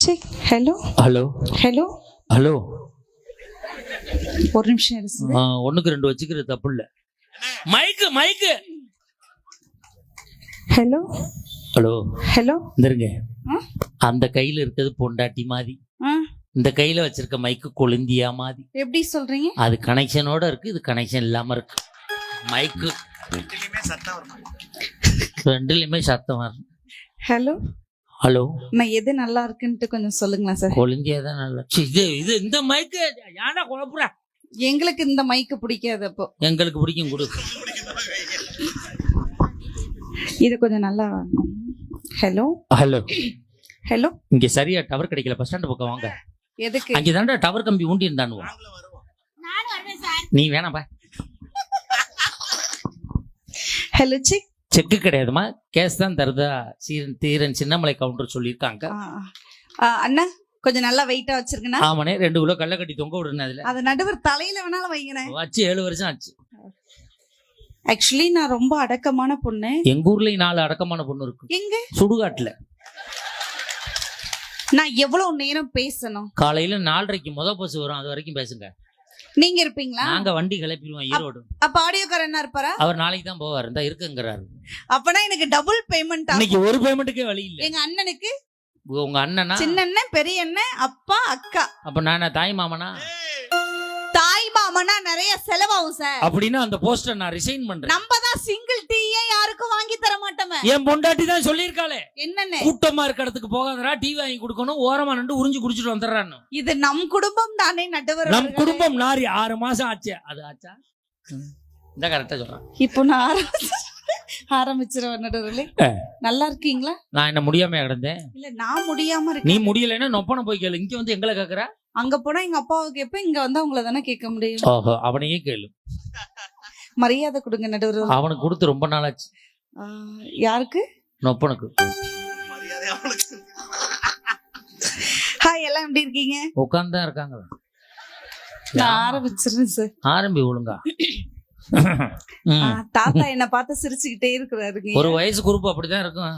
Hello hello hello hello ஒரு நிமிஷம் இருக்கு. ஒண்ணுக்கு ரெண்டு வச்சுக்கிறது தப்பு இல்ல. மைக்கு மைக்கு. ஹலோ ஹலோ ஹலோ இருங்க. அந்த கையில இருக்கிறது பொண்டாட்டி மாதிரி, இந்த கையில வச்சிருக்க மைக்கு கொழுந்தியா மாதிரி. எப்படி சொல்றீங்க? அது கனெக்ஷனோட இருக்கு, இது கனெக்ஷன் இல்லாம இருக்கு. மைக்கு ரெண்டுலயுமே சத்தம் வரும். ஹலோ ஹலோ, நான் எது நல்லா இருக்குன்ட்டு கொஞ்சம் சொல்லுங்களா சார்? கொழுந்தியா தான் நல்லா. இது இது இந்த மைக்கு யாரா குழப்புற? எங்களுக்கு இந்த மைக்கு பிடிக்காது. அப்போ எங்களுக்கு பிடிக்கும், கொடு. இது கொஞ்சம் நல்லா. ஹலோ ஹலோ ஹலோ, இங்க சரியா டவர் கிடைக்கல. பஸ் ஸ்டாண்ட் பக்கம் வாங்க. எதுக்கு? அங்கே தாண்டா டவர் கம்பி ஊண்டி இருந்தானுவா. நீ வேணாம்பா. Hello check. செக்கு கிடையாதுமா, கேஸ் தான் தருதா. தீரன் சின்னமலை கவுண்டர் சொல்லியிருக்காங்க. அண்ணா கொஞ்சம் நல்லா வெயிட்டா வச்சிருக்கேன். ஆமாண்ணே, 2 கிலோ கல்ல கட்டி தொங்க விடுறேன். அதுல அது நடுவர் தலையில வேணாலும் வைக்கிறேன். வச்சு 7 வருஷம் ஆச்சு. ஆக்சுவலி நான் ரொம்ப அடக்கமான பொண்ணு. எங்க ஊர்லயும் 4 அடக்கமான பொண்ணு இருக்கு. எங்க? சுடுகாட்டுல. நான் எவ்வளவு நேரம் பேசணும்? காலையில 4:30க்கு முத பஸ் வரும், அது வரைக்கும் பேசுங்க. நீங்க இருப்பீங்களா? நாங்க வண்டி கிளப்பிடுவோம் ஈரோடு. அப்ப ஆடியோக்காரர் என்ன இருப்பாரா? அவர் நாளைக்கு தான் போவார், இந்த இருக்குங்கிறாரு. அப்பனா எனக்கு டபுள் பேமெண்ட். இன்னைக்கு ஒரு பேமெண்ட்டுக்கே வழி இல்ல. எங்க அண்ணனுக்கு, உங்க அண்ணனா? சின்ன அண்ணன், பெரிய அண்ணன், அப்பா, அக்கா. அப்ப நான் தாய் மாமனா? தாய் மாமனா நிறைய செலவாகும் சார். அப்படின்னா அந்த போஸ்டர் நான் ரிசைன் பண்றேன். நம்ம தான் சிங்கிள் டீயே யாருக்கும் வாங்கி தர மாட்டோமே. என் பொண்டாட்டி தான் சொல்லியிருக்காளே, என்னன்னு? கூட்டமா இருக்க இடத்துக்கு போகாதடா, டீ வாங்கி கொடுக்கணும், ஓரமா நின்று உறிஞ்சு குடிச்சிட்டு வந்துடுறான்னு. இது நம் குடும்பம் தானே நடுவர். நம் குடும்பம் நாரி 6 மாசம் ஆச்சு. அது ஆச்சா? இந்த கரெக்டா சொல்றேன். இப்போ நான் ஆரம்பிச்சிருவேன் நடுவர்களே. நல்லா இருக்கீங்களா? நான் என்ன முடியாம கிடந்தேன்? இல்ல, நான் முடியாம நீ இருக்கேன். முடியலைன்னா நொப்பன போய் கேளு. இங்க வந்து எங்களை கேக்குற? அங்க போனா எங்க அப்பாவை கேட்பேன், இங்க வந்து அவங்கள தானே கேட்க முடியும். ஓஹோ, அவனையே கேளு. மரியாதை கொடுங்க நடுவர். அவனுக்கு கொடுத்து ரொம்ப நாள் ஆச்சு. யாருக்கு? நொப்பனுக்கு. ஹாய், எல்லாம் எப்படி இருக்கீங்க? உட்கார்ந்து தான் இருக்காங்க. நான் ஆரம்பிச்சிருந்தேன் சார். ஆரம்பி ஒழுங்கா. தாத்தா என்ன பார்த்து சிரிச்சுக்கிட்டே இருக்கிறாருங்க. ஒரு வயசு குரூப் அப்படிதான் இருக்கும்.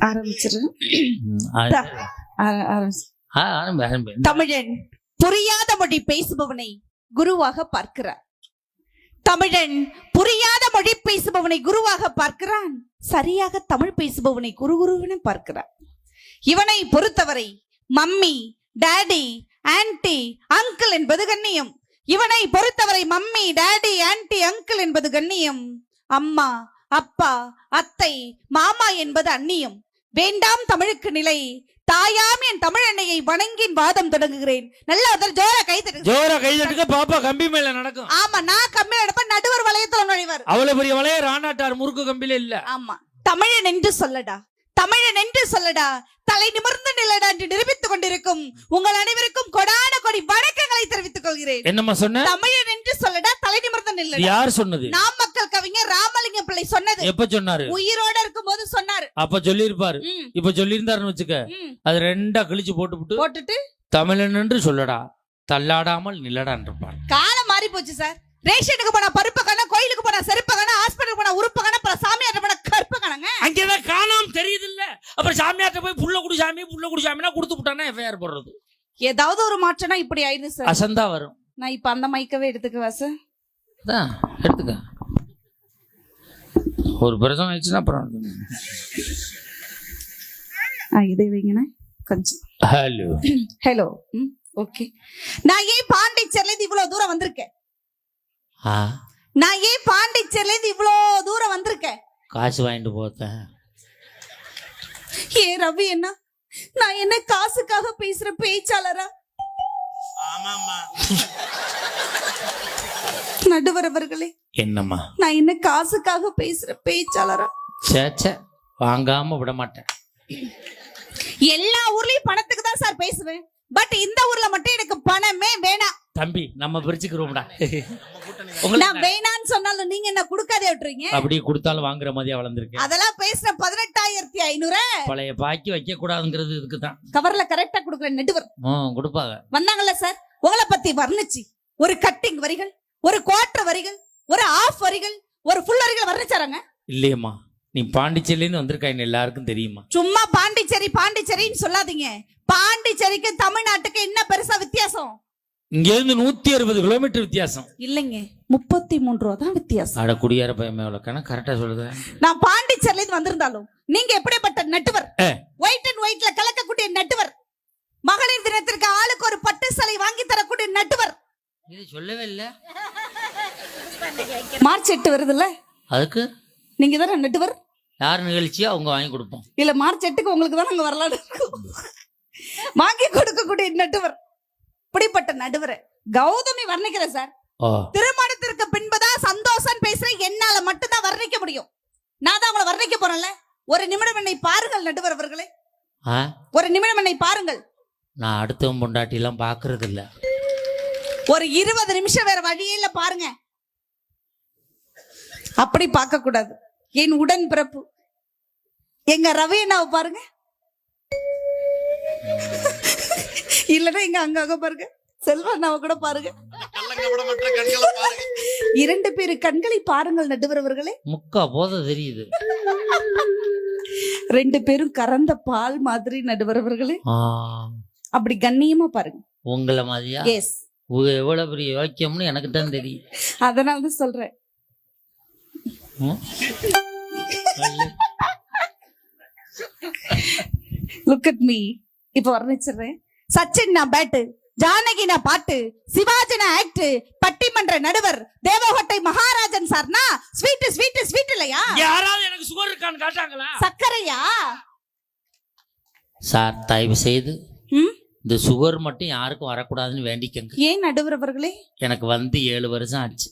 ஆரம்பிச்சிருந்தேன். தமிழன் புரியாத மொழி பேசுபவனை குருவாக பார்க்கிறார். தமிழன் புரியாத மொழி பேசுபவனை குருவாக பார்க்கிறான். சரியாக தமிழ் பேசுபவனை குருகுருவென பார்க்கிறார். இவனை பொறுத்தவரை மம்மி, டாடி, ஆன்டி, அங்கிள் என்பது கண்ணியம். இவனை பொறுத்தவரை மம்மி, டாடி, ஆன்டி, அங்கிள் என்பது கண்ணியம். அம்மா, அப்பா, அத்தை, மாமா என்பது அந்நியம். வேண்டாம் தமிழுக்கு நிலை, தாயாம் என் தமிழ் அன்னையை வணங்கின் வாதம் தொடங்குகிறேன். நல்லா ஜோரா கைத்தட்டு. ஜோரா கைத்தட்டுங்க பாப்பா, கம்பி மேல நடக்கும். ஆமா, நான் கம்பியில எடுப்பேன், நடுவர் வளையத்துல நுழைவார். அவ்வளவு பெரிய வளைய ராணாட்டார் முறுக்கு கம்பியில இல்ல. ஆமா, தமிழன் என்று சொல்லடா, தமிழன் என்று சொல்லடா, தலை நிமிர்ந்து நிலடா என்று நிரூபித்துக் கொண்டிருக்கும் உங்கள் அனைவருக்கும் கொடான கொடி வணக்கங்களை தெரிவித்துக் கொள்கிறேன். என்னம்மா சொன்ன? தமிழன் என்று சொல்லடா, தலை நிமிர்ந்து நில்லடா. யார் சொன்னது? நாம் மக்கள் கவிஞர் ராமலிங்கம் பிள்ளை சொன்னது. எப்ப சொன்னாரு? உயிரோட இருக்கும்போது சொன்னாரு. அப்ப சொல்லிருப்பாரு. இப்ப சொல்லியிருந்தாருன்னு வச்சுக்க, அது 2 கிழிச்சு போட்டுட்டு தமிழன் என்று சொல்லடா, தள்ளாடாமல் நில்லடான் இருப்பார். காலம் மாறி போச்சு சார். ரேஷனுக்கு போனா பருப்பு காண, கோயிலுக்கு போனா செருப்பு காண, ஹாஸ்பிட்டலுக்கு போனா உறுப்பு காண, அப்புறம் சாமியார்ட்ட போனா கருப்பு காணங்க. அங்கேதான் காணாம தெரியுது இல்ல. அப்புறம் சாமியார்ட்ட போய் புள்ள குடி சாமினா கொடுத்து விட்டானா எஃப்ஐஆர் போடுறது. ஏதாவது ஒரு மாற்றம்னா இப்படி ஆயிடுது சார். அசந்தா வரும். நான் இப்ப அந்த மைக்கவே எடுத்துக்குவா சார்? அதான் எடுத்துக்க. ஒரு பிரச்சனை ஆயிடுச்சுன்னா அப்புறம் இதை வைங்கண்ணா கொஞ்சம். Hello hello. ஓகே. நான் ஏன் பாண்டிச்சேரில இருந்து இவ்வளவு தூரம் வந்திருக்கேன்? நான் ஏன் பாண்டிச்சேரில இருந்து இவ்வளவு தூரம் வந்திருக்கேன்? காசு வாங்கிட்டு போத்தேன். ஏ ரவி, என்ன நான் என்ன காசுக்காக பேசுற பேச்சாளரா? நடுவர் அவர்களே, என்னம்மா நான் என்ன காசுக்காக பேசுற பேச்சாளரா? சேச்சே, வாங்காம விட மாட்டேன். எல்லா ஊர்லயும் பணத்துக்கு தான் சார் பேசுவேன். பட் இந்த ஊர்ல மட்டும் எனக்கு பணமே வேணாம். தம்பி, நம்ம பிரிச்சுக்கிறோம்டா. நான் வேணான்னு சொன்னாலும் நீங்க என்ன கொடுக்காதே விட்டுறீங்க. அப்படியே கொடுத்தாலும் வாங்குற மாதிரியா வளர்ந்துருக்கேன். அதெல்லாம் பேசுற 18,500 பழைய பாக்கி வைக்க கூடாதுங்கிறது இதுக்குதான். கவர்ல கரெக்டா கொடுக்குற நெடுவர் கொடுப்பாங்க. வந்தாங்கல்ல சார், உங்களை பத்தி வர்ணிச்சு ஒரு கட்டிங் வரிகள், ஒரு குவார்டர் வரிகள், ஒரு ஆஃப் வரிகள், ஒரு ஃபுல் வரிகள் வர்ணிச்சாராங்க. இல்லையம்மா, நீ பாண்டிச்சேரியிலேருந்து வந்திருக்காங்க எல்லாருக்கும் தெரியுமா? சும்மா பாண்டிச்சேரின்னு சொல்லாதீங்க. பாண்டிச்சேரிக்கு தமிழ்நாட்டுக்கு என்ன பெருசா வித்தியாசம்? இங்க இருந்து 160 கிலோமீட்டர் வித்தியாசம். இல்லைங்க, 33 ரூபா தான் வித்தியாசம். அட குடியார பையன் எவ்வளவு கரெக்டா சொல்லுது. நான் பாண்டிச்சேரியில இருந்து வந்திருந்தாலும் நீங்க எப்படிப்பட்ட நட்டுவர்? White and ஒயிட்ல கலக்கக்கூடிய நட்டுவர். மகளிர் தினத்திற்கு ஆளுக்கு ஒரு பட்டு சேலை வாங்கி தரக்கூடிய நட்டுவர். இது சொல்லவே இல்ல. மார்ச் 8 வருதுல்ல, அதுக்கு நீங்க தானே நட்டுவர். யார் நிகழ்ச்சியோ அவங்க வாங்கி கொடுப்போம். இல்ல, மார்ச் 8க்கு உங்களுக்கு தான் நாங்க வரலாறு இருக்கும். வாங்கி கொடுக்கக்கூடிய நட்டுவர். இப்படிப்பட்ட நடுவர் கௌதமி வர்ணிக்கிறேன் சார். திருமணத்திற்கு பின்புதான் சந்தோஷம் பேசுறேன். என்னால மட்டும்தான் வர்ணிக்க முடியும். நான் தான் உங்களை வர்ணிக்க போறேன்ல. ஒரு நிமிடம் என்னை பாருங்கள் நடுவர் அவர்களே. ஒரு நிமிடம் என்னை பாருங்கள். நான் அடுத்தவன் பொண்டாட்டி எல்லாம் பாக்குறது இல்ல. ஒரு 20 நிமிஷம் வேற வழியில பாருங்க. அப்படி பார்க்க கூடாது. என் உடன் பிறப்பு எங்க ரவி அண்ணாவை பாருங்க. இல்லன்னா எங்க அங்க பாருங்க, செல்வா அண்ணாவை கூட பாருங்க. 2 பேரு கண்களை பாருங்கள் நடுவர் அவர்களே. முக்கா போத தெரியுது. 2 பேரும் கறந்த பால் மாதிரி நடுவர் அவர்களே. அப்படி கண்ணியமா பாருங்க. உங்களை மாதிரியா? எஸ். எவ்வளவு பெரிய யோக்கியம்னு எனக்கு தான் தெரியும். அதனால தான் சொல்றேன். Look at me. இப்ப வர்ணிச்சிடுறேன். சச்சின் நான் பேட்டு, ஜானகி நான் பாட்டு, சிவாஜி நான் ஆக்ட், பட்டிமன்ற நடுவர், தேவகோட்டை மகாராஜன் சார்னா ஸ்வீட் இல்லையா? யாராவது எனக்கு சுகர் இருக்கான்னு காட்டாங்களா? சக்கரையா? சார் தயவு செய்து இந்த சுகர் மட்டும் யாருக்கும் வரக்கூடாதுன்னு வேண்டிக்கங்க. ஏன் நடுவர் அவர்களே? எனக்கு வந்து 7 வருஷம் ஆச்சு.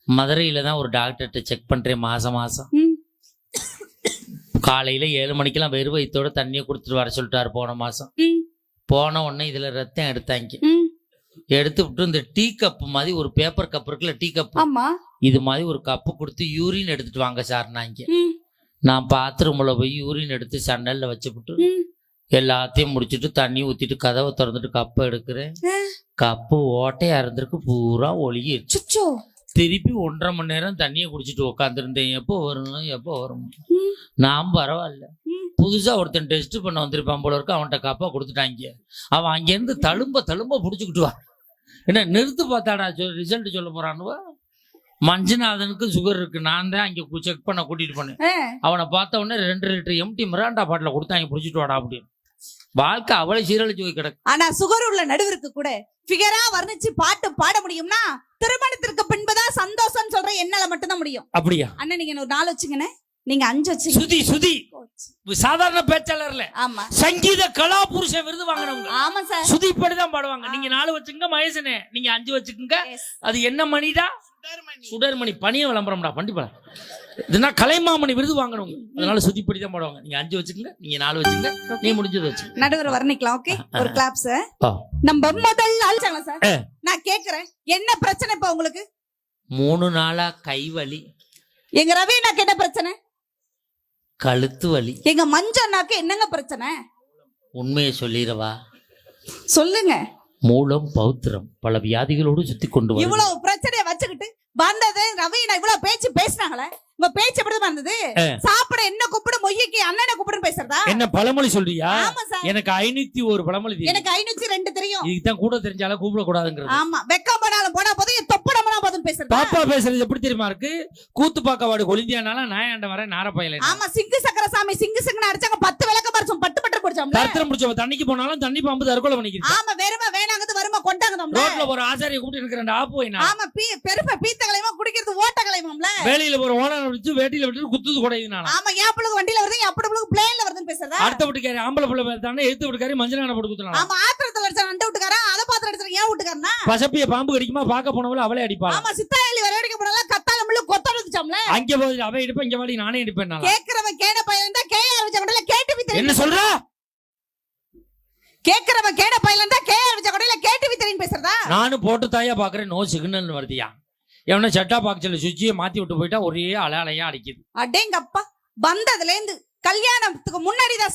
மதுரையில தான் ஒரு டாக்டர்கிட்ட செக் பண்றேன் மாசம். காலையில 7 மணிக்கெல்லாம் வெறும் வயித்தோட தண்ணியை கொடுத்துட்டு வர சொல்லிட்டாரு போன மாசம். போன உடனே இதுல ரத்தம் எடுத்தாங்க. எடுத்து விட்டு இந்த டீ கப்பு மாதிரி ஒரு பேப்பர் கப் இருக்குல்ல, டீ கப், இது மாதிரி ஒரு கப்பு கொடுத்து யூரின் எடுத்துட்டு வாங்க சார். நான் பாத்ரூம்ல போய் யூரின் எடுத்து சன்னல்ல வச்சுவிட்டு எல்லாத்தையும் முடிச்சுட்டு தண்ணி ஊத்திட்டு கதவை திறந்துட்டு கப்பை எடுக்கிறேன். கப்பு ஓட்டையா இருந்திருக்கு, பூரா ஒழுகி. திருப்பி 1.5 மணி நேரம் தண்ணியை குடிச்சிட்டு உட்காந்துருந்தேன். எப்போ வரும். நான் பரவாயில்ல, புதுசா ஒருத்தன் டெஸ்ட் பண்ண வந்திருப்பான் போல இருக்கு. அவன்கிட்ட கப்பா கொடுத்துட்டாங்க. அவன் அங்கேருந்து தழும்ப புடிச்சுக்கிட்டு வா. என்ன நிறுத்து பார்த்தாடா ரிசல்ட் சொல்ல போறானுவா. மஞ்சுநாதனுக்கு சுகர் இருக்கு. நான் தான் அங்கே செக் பண்ண கூட்டிட்டு போனேன். அவனை பார்த்த உடனே 2 லிட்டர் எம்டி மிராண்டா பாட்டில கொடுத்தாங்க, புடிச்சிட்டு வாடா அப்படின்னு. வாழ்க்கை அவளை சீரழிச்சு போய் கிடக்கு. ஆனா சுகர் உள்ள நடுவருக்கு கூட ஃபிகரா வர்ணிச்சு பாட்டு பாட முடியும்னா திருமணத்திற்கு பின்புதான் சந்தோஷம் சொல்ற என்னால மட்டும்தான் முடியும். அப்படியா அண்ணா? நீங்க ஒரு 4 வச்சுங்கண்ணே, நீங்க 5 வச்சுங்க. சுதி சாதாரண பேச்சாளர்ல. ஆமா, சங்கீத கலா புருஷ விருது வாங்கினவங்க. ஆமா சார், சுதி படிதான் பாடுவாங்க. நீங்க 4 வச்சுங்க. மகேசனே நீங்க 5 வச்சுக்கோங்க. அது என்ன மணிடா? சுடர்மணி. பணிய விளம்பரம்டா பண்டிப்பா. இதுனா கலைமாமணி விருது வாங்கணும். அதனால சுதிப்படி தான் பாடுவாங்க. நீங்க 5 வச்சுக்கங்க, நீங்க 4 வச்சுக்கங்க, நீ முடிஞ்சது வச்சு நடுவர் வர்ணிக்கலாம். ஓகே, ஒரு கிளாப்ஸ். நம்ம முதல் ஆள்ச்சாங்க சார். நான் கேக்குறேன், என்ன பிரச்சனை இப்ப உங்களுக்கு? 3 நாளா கை வலி. எங்க ரவி அண்ணாக்கு என்ன பிரச்சனை? கழுத்து வலி. எங்க மஞ்சள் அண்ணாக்கு என்னங்க பிரச்சனை? உண்மையை சொல்லிடவா? சொல்லுங்க. மூலம் பௌத்திரம் பல வியாதிகளோடு சுத்தி கொண்டு வரும். இவ்வளவு பிரச்சனையை வச்சுக்கிட்டு வந்தது ரவீனா இவ்வளவு பேச்சு பேசினாங்களே, உங்க பேச்சு எப்படி வந்தது? சாப்பிட என்ன கூப்பிடு, மொய்யக்கு அண்ணனை கூப்பிடுன்னு பேசுறதா? என்ன பழமொழி சொல்றியா? எனக்கு 501 பழமொழி தெரியும். எனக்கு 502 தெரியும். இதுதான் கூட தெரிஞ்சால கூப்பிட கூடாதுங்கிறது. ஆமா, வெக்கம் பண்ணாலும் போனா போதும், தொப்படமனா போதும் பேசுறது. பாப்பா பேசுறது எப்படி தெரியுமா இருக்கு? கூத்து பாக்கவாடு கொலிந்தியானால நாயாண்ட வர நாரப்பையில. ஆமா, சிங்கு சக்கரசாமி சிங்கு அடிச்சாங்க. 10 விளக்க பறிச்சோம், பட்டு குடிச்சோம். தரத்திரம் முடிச்சோம். தண்ணிக்கு போனாலும் தண்ணி பாம்பு தற்கொலை பண்ணிக்கிது. ஆமா, வேறமா வேணாங்கது வருமா கொண்டாங்க. ரோட்ல ஒரு ஆசாரியை கூப்பிட்டு இருக்கிற 2 ஆப்பு வைனா. ஆமா, பெருமை பீத்தகலைமா குடிக்கிறது ஓட்டகலைமாம்ல. வேலையில ஒரு ஓனர் விட்டு வேட்டில விட்டு குத்துது கொடையினால. ஆமா, ஏப்பளுக்கு வண்டியில வருது, ஏப்பளுக்கு பிளேன்ல வருதுன்னு பேசுறதா? அடுத்த வீட்டுக்காரி ஆம்பளை புள்ள பேர்தானே, எடுத்து வீட்டுக்காரி மஞ்சளான போட்டு குத்துறாங்க. ஆமா, ஆத்திரத்துல அடிச்ச அண்ட வீட்டுக்காரா அத பாத்திர அடிச்சற ஏன் வீட்டுக்காரனா? பசப்பிய பாம்பு கடிக்குமா பாக்க போனவள அவளே அடிப்பா. ஆமா, சித்தாயலி வரடிக்க போனல கத்தால முள்ள கொத்தறதுச்சம்ல. அங்க போய் அவ இடிப்ப, இங்க வாடி நானே இடிப்பேனால. கேக்குறவன் கேட பையன்டா கேஆர் வச்ச கொடல கேட்டு வித்தறீங்க. என்ன சொல்ற? கேக்குறவன் கேட பையன்டா கேஆர் வச்ச கொடல கேட்டு வித்தறீங்க பேசுறதா? நானும் போட்டு தாயா பாக்குறேன். No signal வருதியா? எவன சட்டா பாக்ஸ்ல சுவிட்சியை மாத்தி விட்டு போயிட்டா ஒரே அலையா அடிக்குது. அடேங்கப்பா, வந்ததுல இருந்து கல்யாணத்துக்கு முன்னாடி தான்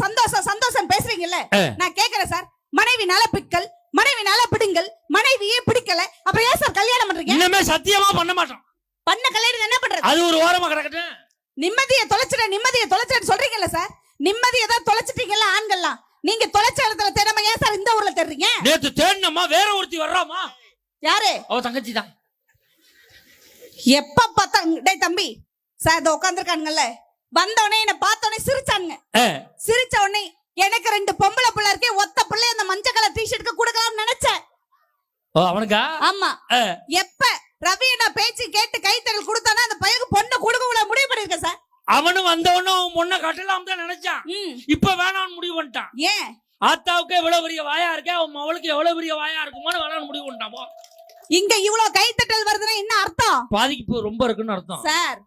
சந்தோஷம் பேசுறீங்கல்ல. நான் கேக்குறேன் சார், மனைவினால பிக்கல், மனைவினால பிடுங்கல், மனைவியே பிடிக்கல, அப்புறம் ஏன் சார் கல்யாணம் பண்றீங்க? இன்னமே சத்தியமா பண்ண மாட்டோம். பண்ண கல்யாணம் என்ன பண்றது? அது ஒரு ஓரமா கிடக்கட்டும். நிம்மதியை தொலைச்சிட்டேன்னு சொல்றீங்கல்ல சார். நிம்மதியை தான் தொலைச்சிட்டீங்கல்ல ஆண்கள்லாம். நீங்க தொலைச்ச இடத்துல தேடாம ஏன் சார் இந்த ஊர்ல தேடுறீங்க? நேத்து தேடினமா வேற ஒருத்தி வர்றாமா? யாரு? அவ தங்கச்சி தான். எப்ப பார்த்தா டேய் தம்பி சார் இதோ உட்கார்ந்திருக்கானுங்கல்ல, வந்தவனே என்ன பார்த்தவனே சிரிச்சானுங்க. சிரிச்ச உடனே எனக்கு 2 பொம்பளை பிள்ளை இருக்கே, ஒத்த பிள்ளை அந்த மஞ்சள் கலர் டிஷர்ட்க்கு கொடுக்கலாம்னு நினைச்சேன். ஓ அவனுக்கா? ஆமா. எப்ப ரவி என்ன பேச்சு கேட்டு கைத்தறல் கொடுத்தானா அந்த பையனுக்கு பொண்ணு கொடுக்கல முடிவு பண்ணிருக்க சார். அவனும் வந்தவனும் பொண்ணை கட்டலாம் தான் நினைச்சான். இப்ப வேணாம்னு முடிவு பண்ணிட்டான். ஏன்? ஆத்தாவுக்கு எவ்வளவு பெரிய வாயா இருக்கே, அவன் அவளுக்கு எவ்வளவு பெரிய வாயா இருக்குமோன்னு வேணாம்னு முடிவு பண்ணிட்டாமோ. இங்க இவ்வளவு கைத்தட்டல் வருதுன்னா என்ன அர்த்தம்? பாதிப்பு ரொம்ப இருக்குன்னு அர்த்தம் சார்.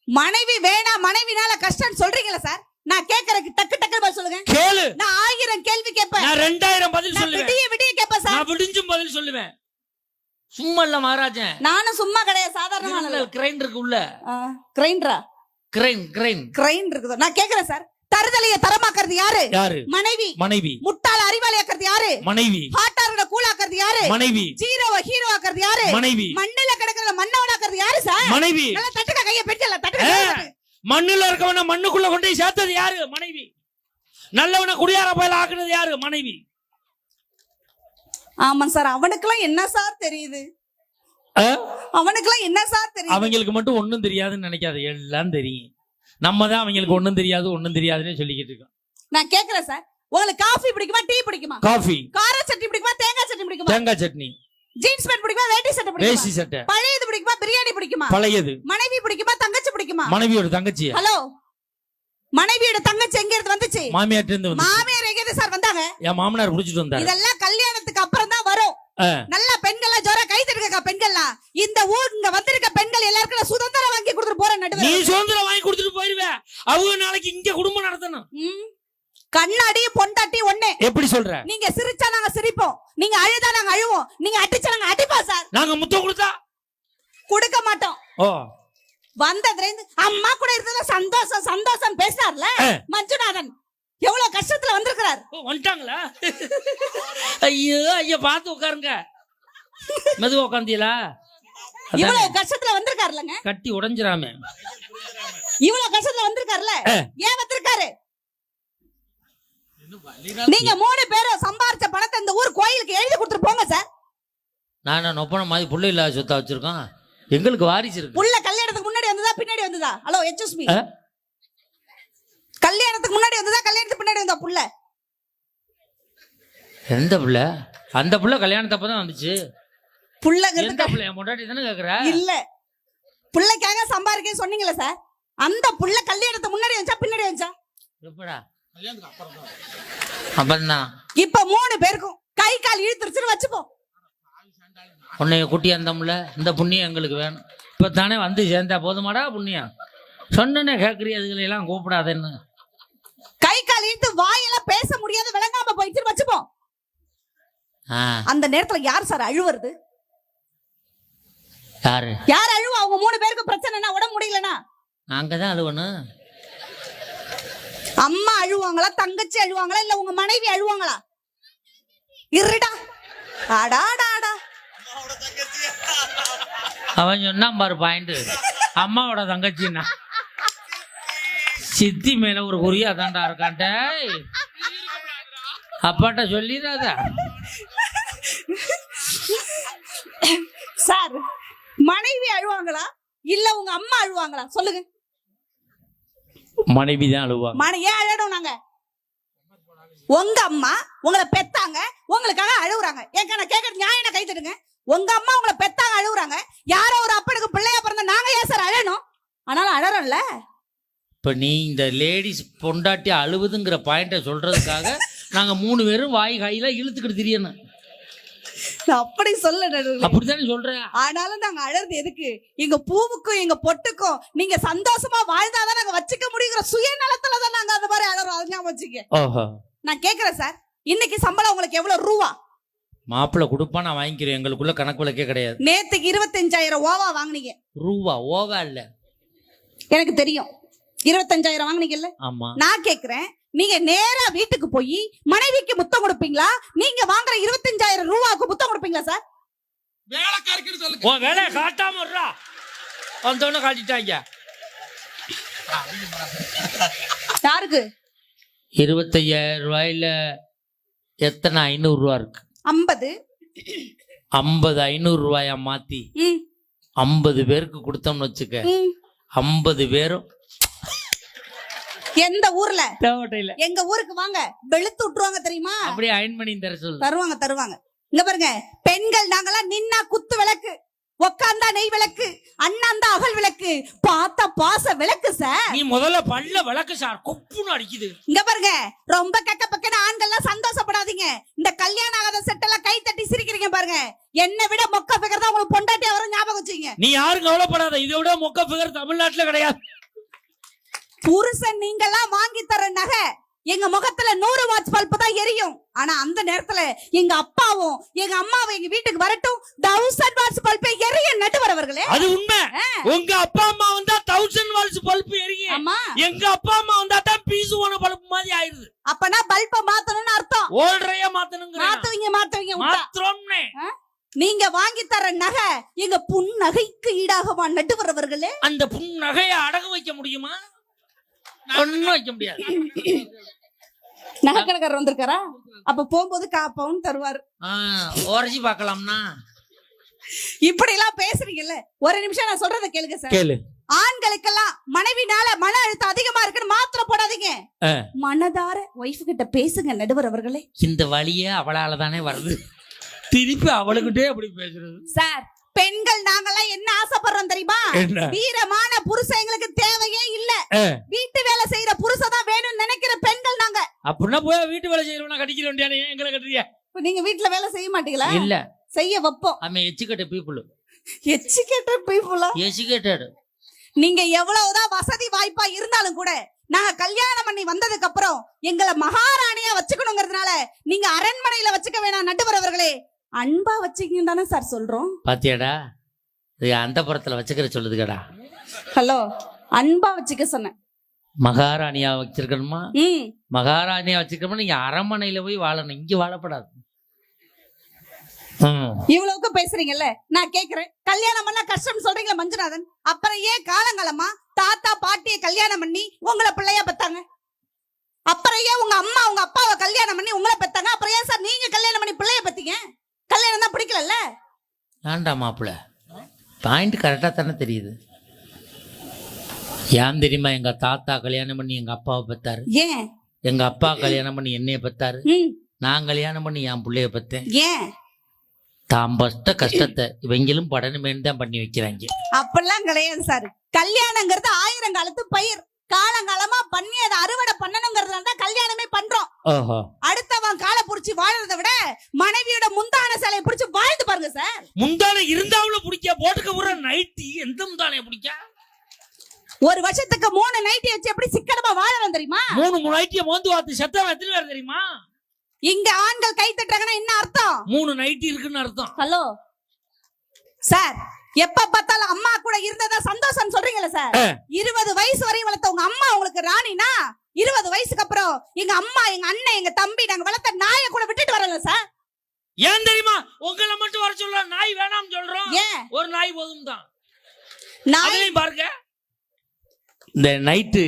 மனைவி வேணாம், மனைவினால கஷ்டம் சொல்றீங்களா சார்? நான் கேக்குறதுக்கு டக்கு டக்கு பதில் சொல்லுங்க. கேளு. நான் 1000 கேள்வி கேட்பேன். நான் 2000 பதில் சொல்லுவேன். விடிய கேட்பேன் சார். நான் விடிஞ்சும் பதில் சொல்லுவேன். சும்மா இல்ல மகாராஜன். நானும் சும்மா கிடையாது, சாதாரணமான கிரைண்டர் இருக்கு உள்ள. கிரைண்டரா? கிரைன் இருக்குது. நான் கேக்குறேன் சார். தருதலைய தரமாக்குறது யாரு? மனைவி. முட்டாள அறிவாளி ஆக்குறது யாரு? மனைவி. ஹாட்டாரோட கூலாக்குறது யாரு? மனைவி. ஜீரோவ ஹீரோ ஆக்குறது யாரு? மனைவி. மண்ணுல கிடக்குற மண்ணவன ஆக்குறது யாரு சார்? மனைவி. நல்லா தட்டுக்க கைய பெட்டல தட்டுக்க. மண்ணுல இருக்கவன மண்ணுக்குள்ள கொண்டு போய் சேர்த்தது யாரு? மனைவி. நல்லவன குடியார போய் ஆக்குறது யாரு? மனைவி. ஆமா சார். அவனுக்குலாம் என்ன சார் தெரியுது? அவனுக்குலாம் என்ன சார் தெரியும்? அவங்களுக்கு மட்டும் ஒண்ணும் தெரியாதுன்னு நினைக்காது, எல்லாம் தெரியும். நம்ம தான் அவங்களுக்கு ஒண்ணும் தெரியாதுன்னு சொல்லிக்கிட்டு இருக்கோம். நான் கேக்குறேன் சார், உங்களுக்கு காஃபி பிடிக்குமா டீ பிடிக்குமா? காஃபி. கார சட்னி பிடிக்குமா தேங்காய் சட்னி பிடிக்குமா? தேங்காய் சட்னி. ஜீன்ஸ் பேண்ட் பிடிக்குமா வேட்டி சட்டை பிடிக்குமா? வேட்டி சட்டை. பழையது பிடிக்குமா பிரியாணி பிடிக்குமா? பழையது. மனைவி பிடிக்குமா தங்கச்சி பிடிக்குமா? மனைவியோட தங்கச்சி. ஹலோ, மனைவியோட தங்கச்சி எங்க இருந்து வந்துச்சு? மாமியார்ட்ட இருந்து வந்து. மாமியார் எங்க இருந்து சார் வந்தாங்க? என் மாமனார் புடிச்சிட்டு வந்தாரு. இதெல்லாம் கல்யாணத்துக்கு அப்புறம் தான் வரும். நல்ல பெண்களா ஜோர கை தட்டுங்க பெண்கள்லாம். இந்த ஊர் இங்க வந்திருக்க பெண்கள் எல்லாருக்கும் சுதந்திரம் வாங்கி கொடுத்துட்டு போற நடுவே. நீ சுதந்திரம் வாங்கி கொடுத்துட்டு போயிருவே. அவங்க நாளைக்கு இங்க குடும்பம் நடத்தணும். கண்ணாடி பொண்டாட்டி ஒண்ணே. எப்படி சொல்ற? நீங்க சிரிச்சா நாங்க சிரிப்போம், நீங்க அழுதா நாங்க அழுவோம், நீங்க அடிச்சா நாங்க அடிப்போம் சார். நாங்க முத்தம் கொடுத்தா கொடுக்க மாட்டோம். ஓ வந்ததுல இருந்து அம்மா கூட இருந்தது சந்தோஷம் பேசினார்ல மஞ்சுநாதன், எவ்வளவு கஷ்டத்துல வந்திருக்கிறார். வந்துட்டாங்களா? ஐயோ பார்த்து உட்காருங்க. மெதுவா உட்காந்தீங்களா? இவ்வளவு கஷ்டத்துல வந்திருக்காருலங்க. கட்டி உடைஞ்சிராம. இவ்வளவு கஷ்டத்துல வந்திருக்காருல, ஏன் வந்திருக்காரு? நீங்க 3 பேரும் சம்பாரிச்ச பணத்தை இந்த ஊர் கோயிலுக்கு எழுதி கொடுத்துட்டு போங்க சார். நான் நொப்பன மாதிரி புள்ள இல்லாத சொத்தா வச்சிருக்கோம். எங்களுக்கு வாரிசு இருக்கு. புள்ள கல்யாணத்துக்கு முன்னாடி வந்ததா பின்னாடி வந்ததா? ஹலோ எக்ஸ்கியூஸ் மீ, கல்யாணத்துக்கு முன்னாடி வந்ததா கல்யாணத்துக்கு பின்னாடி வந்தா புள்ள? எந்த புள்ள? அந்த புள்ள கல்யாணத்தப்ப தான் வந்துச்சு. புள்ள எந்த புள்ள? என் முன்னாடி தானே கேக்குற? இல்ல, புள்ளைக்காக சம்பாதிக்க சொன்னீங்களே சார், அந்த புள்ள கல்யாணத்துக்கு முன்னாடி வந்துச்சா பின்னாடி வந்துச்சா? எப்படா? கல்யாணத்துக்கு அப்புறம் தான். அப்பதான். இப்ப 3 பேருக்கும் கை கால் இழுத்துருச்சுன்னு வச்சுப்போம். உன்னைய குட்டி அந்த முள்ள இந்த புண்ணியம் எங்களுக்கு வேணும். இப்ப தானே வந்து சேர்ந்தா போதுமாடா புண்ணியம்? சொன்னே கேக்குறீ, அதுகளை எல்லாம் கூப்பிடாதேன்னு. கை கால் இழுத்து வாயெல்லாம் பேச முடியாத விளங்காம போயிட்டு வச்சுப்போம். அந்த நேரத்துல யார் சார் அழுவுறது? யார் அழுவா? அவங்க 3 பேருக்கு பிரச்சனைனா உடம்பு முடியலனா நாங்க தான் அழுவணும். அம்மா அழுவாங்களா, தங்கச்சி அழுவாங்களா, இல்ல உங்க மனைவி அழுவாங்களா? இருடா ஆடாடாடா. அவன் சொன்னா பாரு பாயிண்ட், அம்மாவோட தங்கச்சின்னா சித்தி மேல ஒரு குறியா தாண்டா இருக்கான்ட்ட. அப்பாட்ட சொல்லிடாத சார். மனைவி அழுவாங்களா இல்ல உங்க அம்மா அழுவாங்களா சொல்லுங்க? மனைவி தான் அழுவாங்க. ஏன் அழணும்? நாங்க உங்க அம்மா உங்களை பெத்தாங்க, உங்களுக்காக அழுகுறாங்க. ஏங்க நான் கேக்குறது நியாயம், கை தட்டுங்க. உங்க அம்மா உங்களை பெத்தாங்க அழுகுறாங்க, யாரோ ஒரு அப்பனுக்கு பிள்ளையா பிறந்த நாங்க ஏன் சார் அழணும்? ஆனாலும் அழறோம்ல. இப்ப நீ இந்த லேடிஸ் பொண்டாட்டி அழுவுதுங்கிற பாயிண்ட சொல்றதுக்காக நாங்க 3 பேரும் வாய் கையில இழுத்துக்கிட்டு திரியணும். அப்படி சொல்ல அப்படித்தானே சொல்றேன். ஆனாலும் நாங்க அழறது எதுக்கு? எங்க பூவுக்கும் எங்க பொட்டுக்கும் நீங்க சந்தோஷமா வாழ்ந்தாதான் நாங்க வச்சுக்க முடியுங்கிற சுயநலத்துலதான் நாங்க அந்த மாதிரி அழறோம். அது ஞாபகம் வச்சுக்க. நான் கேக்குறேன் சார், இன்னைக்கு சம்பளம் உங்களுக்கு எவ்வளவு ரூபா? மாப்பிள்ள கொடுப்பா, நான் வாங்கிக்கிறேன். எங்களுக்குள்ள கணக்கு விளக்கே கிடையாது. நேத்துக்கு 25,000 ஓவா வாங்குனீங்க. ரூபா ஓவா இல்ல, எனக்கு தெரியும். 25,000 வாங்குனீங்கல்ல? ஆமா. நான் கேக்குறேன், நீங்க நேரா வீட்டுக்கு போய் மனைவிக்கு முத்தம் கொடுப்பீங்களா, நீங்க வாங்குற 25,000 ரூபாய்க்கு முத்தம் கொடுப்பீங்களா சார்? வேலை காட்டாம வந்தோன்னு காட்டிட்டாங்க. யாருக்கு? 25,000 ரூபாயில எத்தனை 500 ரூபா இருக்கு? 50. 500 ரூபாயா மாத்தி 50 பேருக்கு கொடுத்தோம்னு வச்சுக்க, 50 பேரும் எந்த ஊர்ல? எங்க ஊருக்கு வாங்க, வெளுத்து விட்டுருவாங்க தெரியுமா? அப்படியே அயன் பண்ணி தர சொல்லு. தருவாங்க. இங்க பாருங்க, பெண்கள் நாங்கெல்லாம் நின்னா குத்து விளக்கு, உக்காந்தா நெய் விளக்கு, அண்ணாந்தா அகல் விளக்கு, பார்த்தா பாச விளக்கு சார். நீ முதல்ல பல்ல விளக்கு சார், கொப்புன்னு அடிக்குது. இங்க பாருங்க, ரொம்ப கக்க பக்கன ஆண்கள்லாம் சந்தோஷப்படாதீங்க. இந்த கல்யாணம் ஆகாத செட்டெல்லாம் கை தட்டி சிரிக்கிறீங்க பாருங்க. என்னை விட மொக்க ஃபிகர் தான் உங்களுக்கு பொண்டாட்டியா வரும், ஞாபகம் வச்சுங்க. நீ யாரும் கவலைப்படாத, இதை விட மொக்க ஃபிகர் தமிழ்நாட்டுல கிடையாது. புருஷன் நீங்கெல்லாம் வாங்கி தர நகை எங்க முகத்துல 100 வாட்ஸ் பல்ப் தான் எரியும். ஆனா அந்த நேரத்துல எங்க அப்பாவும் எங்க அம்மாவும் எங்க வீட்டுக்கு வரட்டும், 1000 வாட்ஸ் பல்ப் எரியும். நடுவரவர்களே, அது உண்மை. உங்க அப்பா அம்மா வந்தா 1000 வாட்ஸ் பல்ப் எரியும். எங்க அப்பா அம்மா வந்தா தான் பீஸ் ஓன பல்ப் மாதிரி ஆயிருது. அப்பனா பல்ப மாத்தணும்னு அர்த்தம். ஓல்றையா மாத்தணுங்க. மாத்துவீங்க மாத்ரோம்னே. நீங்க வாங்கி தர நகை எங்க புன்னகைக்கு ஈடாகவா நடுவரவர்களே? அந்த புன்னகையை அடகு வைக்க முடியுமா? ஒண்ணும் வைக்க முடியாது. நகைக்கடைக்காரர் வந்திருக்காரா? அப்ப போகும்போது காப்பவுன் தருவாரு. உரைச்சி பார்க்கலாம்னா. இப்படி எல்லாம் பேசுறீங்கல்ல, ஒரு நிமிஷம் நான் சொல்றத கேளுங்க சார். கேளு. ஆண்களுக்கெல்லாம் மனைவினால மன அழுத்தம் அதிகமா இருக்குன்னு மாத்திரை போடாதீங்க. மனதார ஒய்ஃப் கிட்ட பேசுங்க நடுவர் அவர்களே. இந்த வழியே அவளால தானே வருது, திருப்பி அவளுக்கிட்டே அப்படி பேசுறது. சார், பெண்கள் நாங்கெல்லாம் என்ன ஆசைப்படுறோம் தெரியுமா? வீரமான புருஷன் எங்களுக்கு தேவையே இல்ல, வீட்டு வேலை செய்யற புருஷன் தான் வேணும்னு நினைக்கிற பெண்கள் நாங்க. அப்படின்னா போய் வீட்டு வேலை செய்யறவனா கட்டிக்கிற வேண்டியானே, எங்களை கட்டுறியா? நீங்க வீட்டுல வேலை செய்ய மாட்டீங்களா? இல்ல, செய்ய வைப்போம். Educated people. எஜுகேட்டட் பீப்புளா? எஜுகேட்டட். நீங்க எவ்வளவுதான் வசதி வாய்ப்பா இருந்தாலும் கூட நாங்க கல்யாணம் பண்ணி வந்ததுக்கு அப்புறம் எங்களை மகாராணியா வச்சுக்கணுங்கிறதுனால நீங்க அரண்மனையில வச்சுக்க வேணாம் நடுவரவர்களே, அன்பா வச்சுக்கீங்க தானே சார் சொல்றோம். பாத்தியாடா, அந்த புறத்துல வச்சுக்கிற சொல்லுதுக்கடா. ஹலோ, அன்பா வச்சுக்க சொன்னேன். மகாராணியா வச்சிருக்கணுமா? மகாராணியா வச்சிருக்கணுமா? நீங்க அரண்மனையில போய் வாழணும், இங்க வாழப்படாது. இவ்வளவுக்கு பேசுறீங்கல்ல, நான் கேக்குறேன், கல்யாணம் பண்ணா கஷ்டம் சொல்றீங்களா மஞ்சுநாதன்? அப்புறம் ஏன் காலங்காலமா தாத்தா பாட்டிய கல்யாணம் பண்ணி உங்களை பிள்ளையா பெத்தாங்க? அப்புறம் ஏன் உங்க அம்மா உங்க அப்பாவை கல்யாணம் பண்ணி உங்களை பெத்தாங்க? அப்புறம் ஏன் சார் நீங்க கல்யாணம் பண்ணி பிள்ளைய பெத்தீங்க? கல்யாணம் தான் பிடிக்கல. ஏன்டா மாப்பிள்ள, பாயிண்ட் கரெக்டா தானே தெரியுது. ஏன் தெரியுமா? எங்க தாத்தா கல்யாணம் பண்ணி எங்க அப்பாவை பெத்தாரு. ஏன்? எங்க அப்பா கல்யாணம் பண்ணி என்னைய பெத்தாரு. நான் கல்யாணம் பண்ணி என் பிள்ளைய பெத்தேன். ஏன்? தாம் பட்ட கஷ்டத்தை இவங்களும் படணுமேனு தான் பண்ணி வைக்கிறாங்க. அப்படிலாம் கிடையாது சார். கல்யாணங்கிறது 1000 காலத்து பயிர். காலங்காலமா பண்ணி அதை அறுவடை பண்ணணுங்கிறதுனால தான் கல்யாணமே பண்றோம். அடுத்தவன் காலை புடிச்சு வாழறதை விட மனைவியோட முந்தான சேலையை புடிச்சு வாழ்ந்து பாருங்க சார். முந்தான இருந்தாவுல பிடிக்க போட்டுக்க ஒரு நைட்டி, எந்த முந்தானைய பிடிக்க? ஒரு வருஷத்துக்கு 3 நைட்டி வச்சு எப்படி சிக்கனமா வாழறோம் தெரியுமா? 3 நைட்டியை மோந்து வாத்து செத்தவன் எத்தனை பேர் தெரியுமா? இங்க ஆண்கள் கை தட்டுறாங்கன்னா என்ன அர்த்தம்? 3 நைட்டி இருக்குன்னு அர்த்தம். ஹலோ சார், எப்ப பார்த்தாலும் அம்மா கூட இருந்ததா சந்தோஷம் சொல்றீங்கல்ல சார். 20 வயசு வரையும் வளர்த்த உங்க அம்மா உங்களுக்கு ராணினா, 20 வயசுக்கு அப்புறம் எங்க அம்மா, எங்க அண்ணன், எங்க தம்பி, நாங்க வளர்த்த நாயை கூட விட்டுட்டு வரல சார். ஏன் தெரியுமா? உங்களை மட்டும் வர சொல்ல, நாய் வேணாம்னு சொல்றோம். ஒரு நாய் போதும் தான். நாய் பாருங்க, இந்த நைட்டு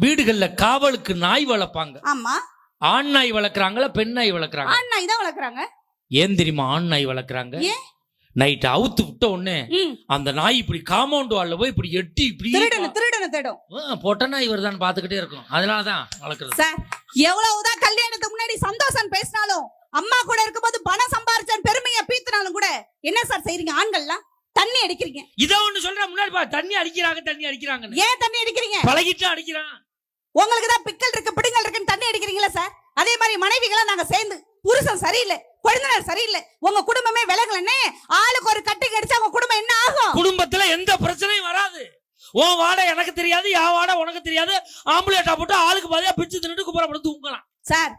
வீடுகள்ல காவலுக்கு நாய் வளர்ப்பாங்க. ஆமா, ஆண் நாய் வளர்க்கறாங்களா பெண் நாய் வளர்க்கறாங்க? ஆண் நாய் தான் வளர்க்கறாங்க. ஏன் தெரியுமா ஆண் நாய் வளர்க்கறாங்க? நைட் அவுத்து விட்ட உடனே அந்த நாய் இப்படி காம்பவுண்ட் வால்ல போய் இப்படி எட்டி இப்படி திருடன தேடும். பொட்ட நாய் வருதான்னு பாத்துக்கிட்டே இருக்கும். அதனாலதான் வளர்க்கறது. சார், எவ்வளவுதான் கல்யாணத்துக்கு முன்னாடி சந்தோஷம் பேசினாலும், அம்மா கூட இருக்கும்போது பணம் சம்பாரிச்சான் பெருமையா பீத்தினாலும் கூட என்ன சார் செய்றீங்க? ஆண்கள்லாம் தண்ணி அடிக்கிறீங்க. இத ஒண்ணு சொல்ற முன்னாடி பா, தண்ணி அடிக்கிறாங்க. ஏன் தண்ணி அடிக்கிறீங்க? பழகிட்டு அடிக்கிறான். உங்களுக்கு தான் பிக்கல் இருக்கு பிடுங்கல் இருக்குன்னு தண்ணி அடிக்கிறீங்களா சார்? அதே மாதிரி மனைவிகளா நாங்க சேர்ந்து, புருஷன் சரியில்லை, குழந்தைனார் சரியில்லை, உங்க குடும்பமே விலகலன்னு ஆளுக்கு ஒரு கட்டிங் அடிச்சா உங்க குடும்பம் என்ன ஆகும்? குடும்பத்துல எந்த பிரச்சனையும் வராது. உன் வாடை எனக்கு தெரியாது, என் வாடை உனக்கு தெரியாது. ஆம்புலேட்டா போட்டு ஆளுக்கு பாதியா பிச்சு தின்னுட்டு குப்புறப்படுத்து தூங்கலாம். சார்,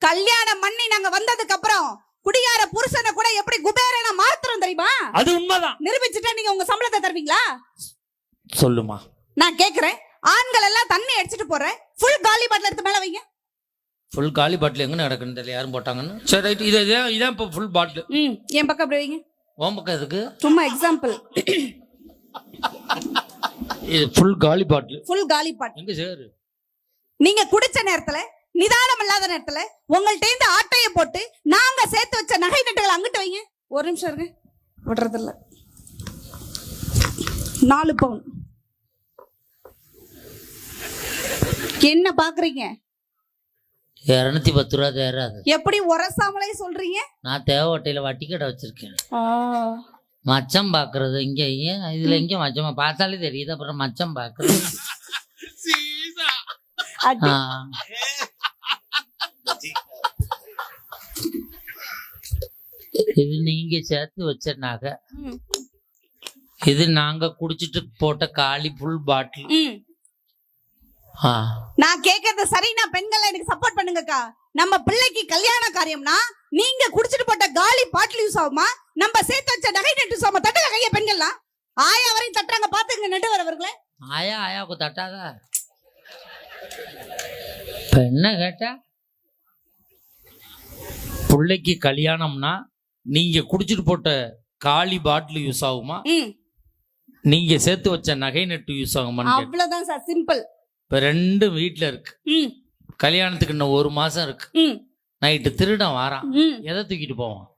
கல்யாணம் பண்ணி நாங்க வந்ததுக்கு அப்புறம் குடியார புருஷனை கூட எப்படி குபேரனா மாத்துறோம் தெரியுமா? அது உண்மைதான். நிரூபிச்சுட்டா நீங்க உங்க சம்பளத்தை தருவீங்களா? சொல்லுமா. நான் கேக்குறேன், ஆண்கள் எல்லாம் தண்ணி அடிச்சிட்டு போறேன், ஃபுல் காலி பாட்டில் எடுத்து மேல வைங்க. ஃபுல் காலி பாட்டில் எங்க நடக்குன்னு தெரியல, யாரும் போட்டாங்கன்னு. சரி ரைட், இதான் இப்போ ஃபுல் பாட்டில். என் பக்கம் அப்படி வைங்க. உன் பக்கம் எதுக்கு? சும்மா எக்ஸாம்பிள். இது ஃபுல் காலி பாட்டில். ஃபுல் காலி பாட்டில். எங்க சார் நீங்க குடிச்ச நேரத்துல, நிதானம் இல்லாத நேரத்துல உங்கள்ட்ட இருந்து ஆட்டைய போட்டு நாங்க சேர்த்து வச்ச நகை நட்டுகளை அங்கிட்டு வைங்க. ஒரு நிமிஷம் இருங்க, விடுறது இல்ல. 4 பவுன். என்ன பாக்குறீங்க? 210 ரூபா தேராது. எப்படி உரசாமலே சொல்றீங்க? நான் தேவட்டையில வட்டி கடை வச்சிருக்கேன். மச்சம் பாக்குறது இங்க இதுல இங்க மச்சமா பார்த்தாலே தெரியுது. அப்புறம் மச்சம் பாக்குறது இது நீங்க சேர்த்து வச்ச நகை. இது நாங்க குடிச்சிட்டு போட்ட காலி ஃபுல் பாட்டில். நான் கேக்குறது சரினா பெண்கள் எனக்கு சப்போர்ட் பண்ணுங்கக்கா. நம்ம பிள்ளைக்கு கல்யாண காரியம்னா நீங்க குடிச்சிட்டு போட்ட காலி பாட்டில் யூஸ் ஆகுமா? நம்ம சேர்த்து வச்ச நகை நட்டு யூஸ் ஆகுமா? தட்டுங்க கைய பெண்கள்லாம். ஆயா வரையும் தட்டுறாங்க, பாத்துங்க நடுவரவர்களே. ஆயாவுக்கு தட்டாதா? என்ன கேட்டா, பிள்ளைக்கு கல்யாணம்னா நீங்க குடிச்சிட்டு போட்ட காலி பாட்டில் யூஸ் ஆகுமா, நீங்க சேர்த்து வச்ச நகை நட்டு யூஸ் ஆகுமா? அவ்வளவுதான் சார், சிம்பிள். இப்ப 2 வீட்டுல இருக்கு. கல்யாணத்துக்கு இன்னும் 1 மாசம் இருக்கு. நைட்டு திருடன் வாரான், எதை தூக்கிட்டு போவான்?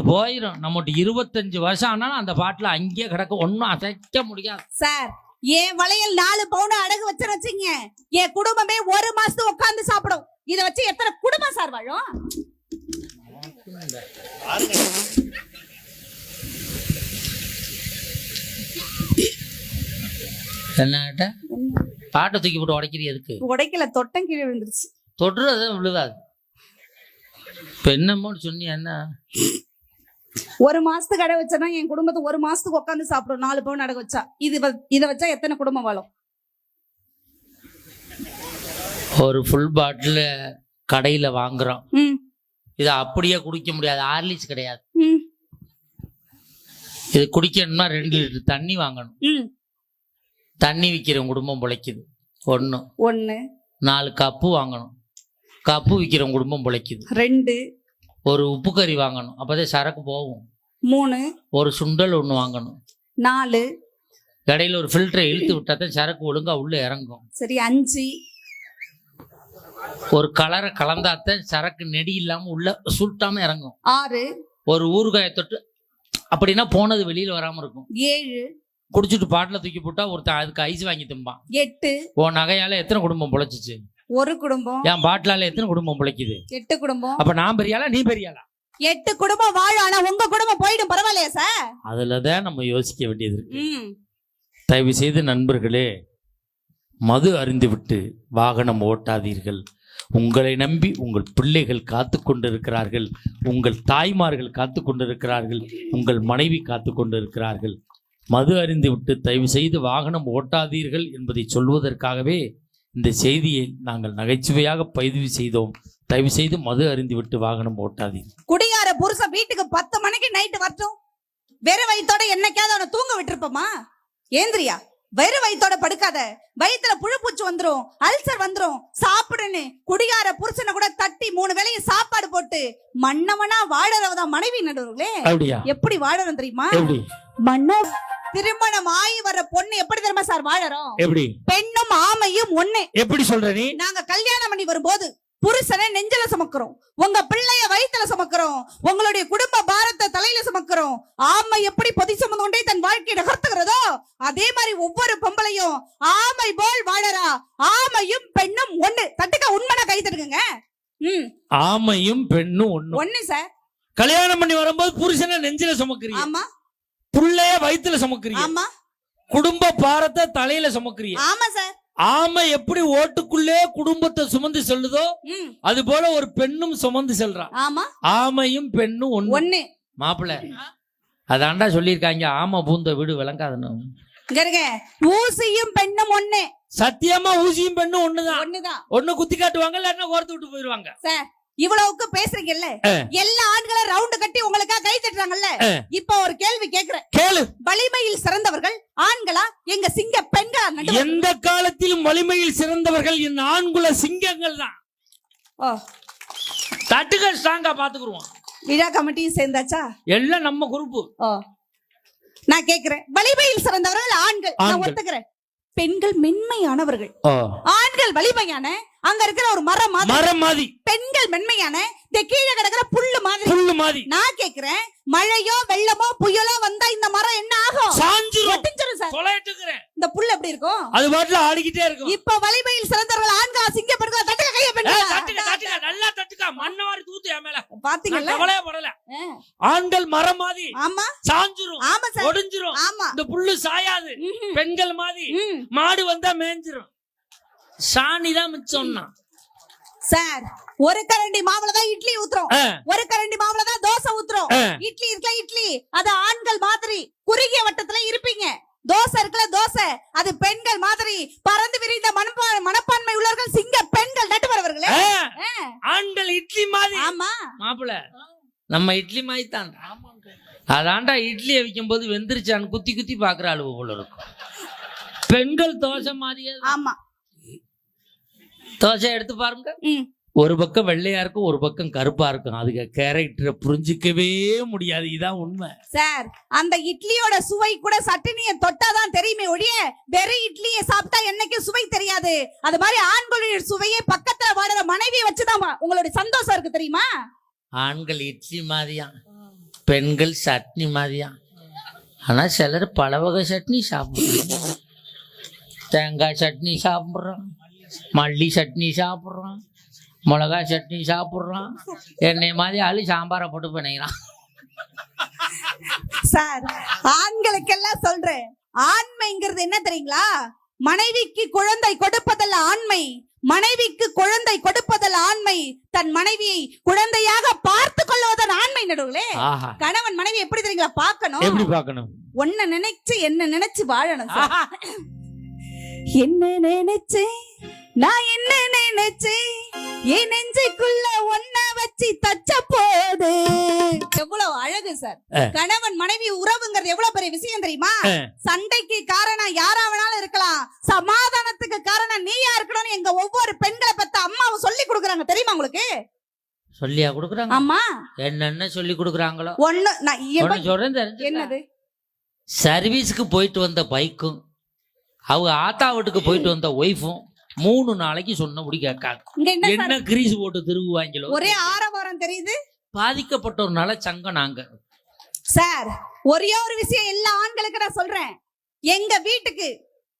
போயிரும். நம்மகிட்ட 25 வருஷம் ஆனாலும் அந்த பாட்டில அங்கேயே கிடக்க, ஒன்னும் அசைக்க முடியாது சார். என் வளையல் 4 பவுன் அடகு வச்சுருச்சுங்க. என் குடும்பமே 1 மாசத்துக்கு உட்கார்ந்து சாப்பிடும். இத வச்சு எத்தனை குடும்பம் சார் வாழும்? என்ன பாட்டை தூக்கி போட்டு உடைக்கிறது எதுக்கு? உடைக்கல, தொட்டம் கீழே விழுந்துருச்சு. தொடுறது விழுதாது. இப்ப என்னமோ சொன்னி என்ன, 1 மாசத்துக்கு அடகு வச்சா என் குடும்பத்தை 1 மாசத்துக்கு உட்காந்து சாப்பிடும். 4 பவுன் அடகு வச்சா இதை வச்சா எத்தனை குடும்பம் வாழும்? ஒரு ஃபுல் பாட்டில் கடையில வாங்குறோம். இதை அப்படியே குடிக்க முடியாது. ஹார்லிக்ஸ் கிடையாது. இது குடிக்கணும்னா 2 லிட்டர் தண்ணி வாங்கணும். தண்ணி விற்கிற குடும்பம் பிழைக்குது. 1 4 கப்பு வாங்கணும். கப்பு விற்கிற குடும்பம் பிழைக்குது. 2 ஒரு உப்பு கறி வாங்கணும், அப்பதான் சரக்கு போகும். 3 ஒரு சுண்டல் 1 வாங்கணும். 4 கடையில் ஒரு ஃபில்டரை இழுத்து விட்டா தான் சரக்கு ஒழுங்கா உள்ள இறங்கும். சரி. 5 ஒரு கலரை கலந்தாத்தான் சரக்கு நெடி இல்லாம உள்ள சுட்டாம இறங்கும். 6 ஒரு ஊறுகாயை தொட்டு அப்படின்னா போனது வெளியில வராம இருக்கும். 7 குடிச்சிட்டு பாட்டில தூக்கி போட்டா ஒருத்தன் அதுக்கு ஐஸ் வாங்கி திம்பான். 8 உன் நகையால எத்தனை குடும்பம் பிழைச்சிச்சு? 1 குடும்பம். என் பாட்டிலால எத்தனை குடும்பம் பிழைக்குது? 8 குடும்பம். அப்ப நான் பெரியாளா நீ பெரியாளா? 8 குடும்பம் வாழும். ஆனா உங்க குடும்பம் போயிடும், பரவாயில்லையா சார்? அதுலதான் நம்ம யோசிக்க வேண்டியது இருக்கு. தயவு செய்து நண்பர்களே, மது அருந்திவிட்டு வாகனம் ஓட்டாதீர்கள். உங்களை நம்பி உங்கள் பிள்ளைகள் காத்து கொண்டிருக்கிறார்கள், உங்கள் தாய்மார்கள் காத்து கொண்டிருக்கிறார்கள், உங்கள் மனைவி காத்து கொண்டிருக்கிறார்கள். மது அறிந்து விட்டு தயவு செய்து வாகனம் ஓட்டாதீர்கள் என்பதை சொல்வதற்காகவே இந்த செய்தியை நாங்கள் நகைச்சுவையாக பதிவு செய்தோம். தயவு செய்து மது அறிந்து விட்டு வாகனம் ஓட்டாதீர்கள். குடியார புருஷன் வீட்டுக்கு 10 மணிக்கு நைட்டு வரட்டும். வெறும் வயித்தோட என்னைக்காவது அவனை தூங்க விட்டுருப்போமா? ஏந்திரியா, வெறும் வயித்தோட படுக்காத. வயித்துல புழுப்பூச்சி வந்துரும், அல்சர் வந்துரும், சாப்பிடுன்னு குடிகார புருஷனை கூட தட்டி 3 வேளையும் சாப்பாடு போட்டு மன்னவனா வாழறவதான் மனைவி. நடுவர்களே, எப்படி வாழறோம் தெரியுமா? மன்னோ திருமணம் ஆகி வர்ற பொண்ணு எப்படி தெரியுமா சார் வாழறோம்? எப்படி? பெண்ணும் ஆமையும் ஒண்ணு. எப்படி சொல்ற நீ? நாங்க கல்யாணம் பண்ணி வரும்போது புருஷனை நெஞ்சில சுமக்கிறோம், உங்க பிள்ளைய வயிற்றுல சுமக்கிறோம், உங்களுடைய குடும்ப பாரத்தை தலையில சுமக்கிறோம். ஆமை எப்படி பொதி சுமந்து கொண்டே தன் வாழ்க்கையை நகர்த்துகிறதோ அதே மாதிரி ஒவ்வொரு பொம்பளையும் ஆமை போல் வாழறா. ஆமையும் பெண்ணும் ஒண்ணு. தட்டுக்க உண்மையான கை தட்டுங்க. ஆமையும் பெண்ணும் ஒண்ணு சார். கல்யாணம் பண்ணி வரும்போது புருஷனை நெஞ்சில சுமக்கிறீங்க. ஆமா. பிள்ளைய வயிற்றுல சுமக்கிறீங்க. ஆமா. குடும்ப பாரத்தை தலையில சுமக்கிறீங்க. ஆமா சார். ஆமை எப்படி ஓட்டுக்குள்ளே குடும்பத்தை சுமந்து செல்லுதோ அது போல ஒரு பெண்ணும் சுமந்து செல்றான். ஆமா. ஆமையும் பெண்ணும் ஒண்ணு. மாப்பிள்ள அதாண்டா சொல்லிருக்காங்க, ஆமை பூந்த வீடு விளங்காதுன்னு. ஊசியும் பெண்ணும் ஒண்ணு. சத்தியமா ஊசியும் பெண்ணும் ஒண்ணுதான். ஒண்ணு குத்தி காட்டுவாங்க, இல்லன்னா ஓர்த்து விட்டு போயிருவாங்க. சார் இவ்வளவுக்கு பேசுறீங்கல்ல, எல்லா ஆண்களும் ரவுண்ட் கட்டி உங்களுக்காக கை தட்டுறாங்கல்ல. இப்ப ஒரு கேள்வி கேக்குறேன், கேளு. வலிமையில் சிறந்தவர்கள் ஆண்களா எங்க சிங்க பெண்களா? எந்த காலத்திலும் வலிமையில் சிறந்தவர்கள் என் ஆண்குல சிங்கங்கள் தான். தட்டுகள் ஸ்ட்ராங்கா பாத்துக்குருவோம். விழா கமிட்டியும் சேர்ந்தாச்சா? எல்லாம் நம்ம குரூப். நான் கேக்குறேன், வலிமையில் சிறந்தவர்கள் ஆண்கள், நான் ஒத்துக்கிறேன். பெண்கள் மென்மையானவர்கள், ஆண்கள் வலிமையான அங்க இருக்கிற ஒரு மரம் மாதிரி, பெண்கள் மென்மையான இந்த கீழே கிடக்கிற புல்லு மாதிரி. நான் கேக்குறேன், மழையோ வெள்ளமோ புயலோ வந்தா இந்த மரம் என்ன ஆகும்? ஒட்டிஞ்சிரும் சார். இந்த புல்லு எப்படி இருக்கும்? அது பாட்டுல ஆடிக்கிட்டே இருக்கும். இப்ப வலிமையில் சிறந்தவர்கள் ஆண்கள், சிங்க பெண்கள், தட்டுக்க கைய பெண்கள், நல்லா தட்டுக்க, மண்ணவாரி தூத்து என் மேல. பாத்தீங்களா? கவலையே படல. ஆண்கள் மரம் மாதிரி, ஆமா, சாஞ்சிரும், ஆமா சார், ஒடிஞ்சிரும், ஆமா. இந்த புல்லு சாயாது. பெண்கள் மாதிரி, மாடு வந்தா மேஞ்சிரும், சாணிதான் மிச்சம்னா. சார், ஒரு கரண்டி மாவுல தான் இட்லி ஊத்துறோம், ஒரு கரண்டி மாவுல தான் தோசை ஊத்துறோம். இட்லி இருக்குல்ல, இட்லி அது ஆண்கள் மாதிரி குறுகிய வட்டத்துல இருப்பீங்க. தோசை இருக்குல்ல, தோசை அது பெண்கள் மாதிரி பறந்து விரிந்த மனப்பான்மை உள்ளவர்கள், சிங்க பெண்கள், நட்டுவரவர்களே. ஆண்கள் இட்லி மாதிரி. ஆமா மாப்பிள்ள, நம்ம இட்லி மாதிரி தான். அதாண்டா இட்லி அவிக்கும் போது வெந்திருச்சான்னு குத்தி குத்தி பாக்குற அளவு போல இருக்கும். பெண்கள் தோசை மாதிரியே. ஆமா, தோசை எடுத்து பாருங்க, ஒரு பக்கம் வெள்ளையா இருக்கும், ஒரு பக்கம் கருப்பா இருக்கும். அதுக்கு கேரக்டரை புரிஞ்சிக்கவே முடியாது. இதான் உண்மை சார். அந்த இட்லியோட சுவை கூட சட்டினியை தொட்டாதான் தெரியுமே ஒழிய வெறும் இட்லியை சாப்பிட்டா என்னைக்கும் சுவை தெரியாது. அது மாதிரி ஆண்களுடைய சுவையை பக்கத்துல வாடுற மனைவியை வச்சுதான் உங்களுடைய சந்தோஷம் இருக்கு, தெரியுமா? ஆண்கள் இட்லி மாதிரியா, பெண்கள் சட்னி மாதிரியா. ஆனா சிலர் பல வகை சட்னி சாப்பிடுறாங்க. தேங்காய் சட்னி சாப்பிட்றோம், மல்லி சட்னி சாப்பிட்றோம், மிளகா சட்னி சாப்பிட்றோம். என்னை மாதிரி ஆளு சாம்பாரை போட்டு பண்ணிக்கிறான். சார், ஆண்களுக்கெல்லாம் சொல்றேன், ஆண்மைங்கிறது என்ன தெரியுங்களா? மனைவிக்கு குழந்தை கொடுப்பதல்ல ஆண்மை, மனைவிக்கு குழந்தை கொடுப்பதல்ல ஆண்மை, தன் மனைவியை குழந்தையாக பார்த்து கொள்வதன் ஆண்மை. நடுவுலே கணவன் மனைவி எப்படி தெரியுங்களா பார்க்கணும்? எப்படி பார்க்கணும்? ஒன்ன நினைச்சு என்ன நினைச்சு வாழணும். என்ன நினைச்சேன் நான், என்ன நினைச்சேன் என் நெஞ்சுக்குள்ள ஒன்ன வச்சு தச்ச போது. எவ்வளவு அழகு சார். கணவன் மனைவி உறவுங்கிறது எவ்வளவு பெரிய விஷயம் தெரியுமா? சண்டைக்கு காரணம் யாரா வேணாலும் இருக்கலாம், சமாதானத்துக்கு காரணம் நீயா இருக்கணும்னு எங்க ஒவ்வொரு பெண்களை பத்த அம்மாவும் சொல்லி கொடுக்குறாங்க, தெரியுமா உங்களுக்கு? சொல்லியா கொடுக்குறாங்க? ஆமா, என்னென்ன சொல்லி கொடுக்குறாங்களோ. ஒண்ணு நான் சொல்றேன், என்னது? சர்வீஸ்க்கு போயிட்டு வந்த பைக்கும் அவங்க ஆத்தா வீட்டுக்கு போயிட்டு வந்த ஒய்ஃபும் 3 நாளைக்கு சொன்னபடி கேட்காங்க. என்ன கிரீஸ் போட்டு திருவுவாங்களோ. ஒரே ஆரவாரம் தெரியுது. பாதிக்கப்பட்டவர்னால சங்கம் நாங்க. சார், ஒரே ஒரு விஷயம் எல்லா ஆண்களுக்கு நான் சொல்றேன், எங்க வீட்டுக்கு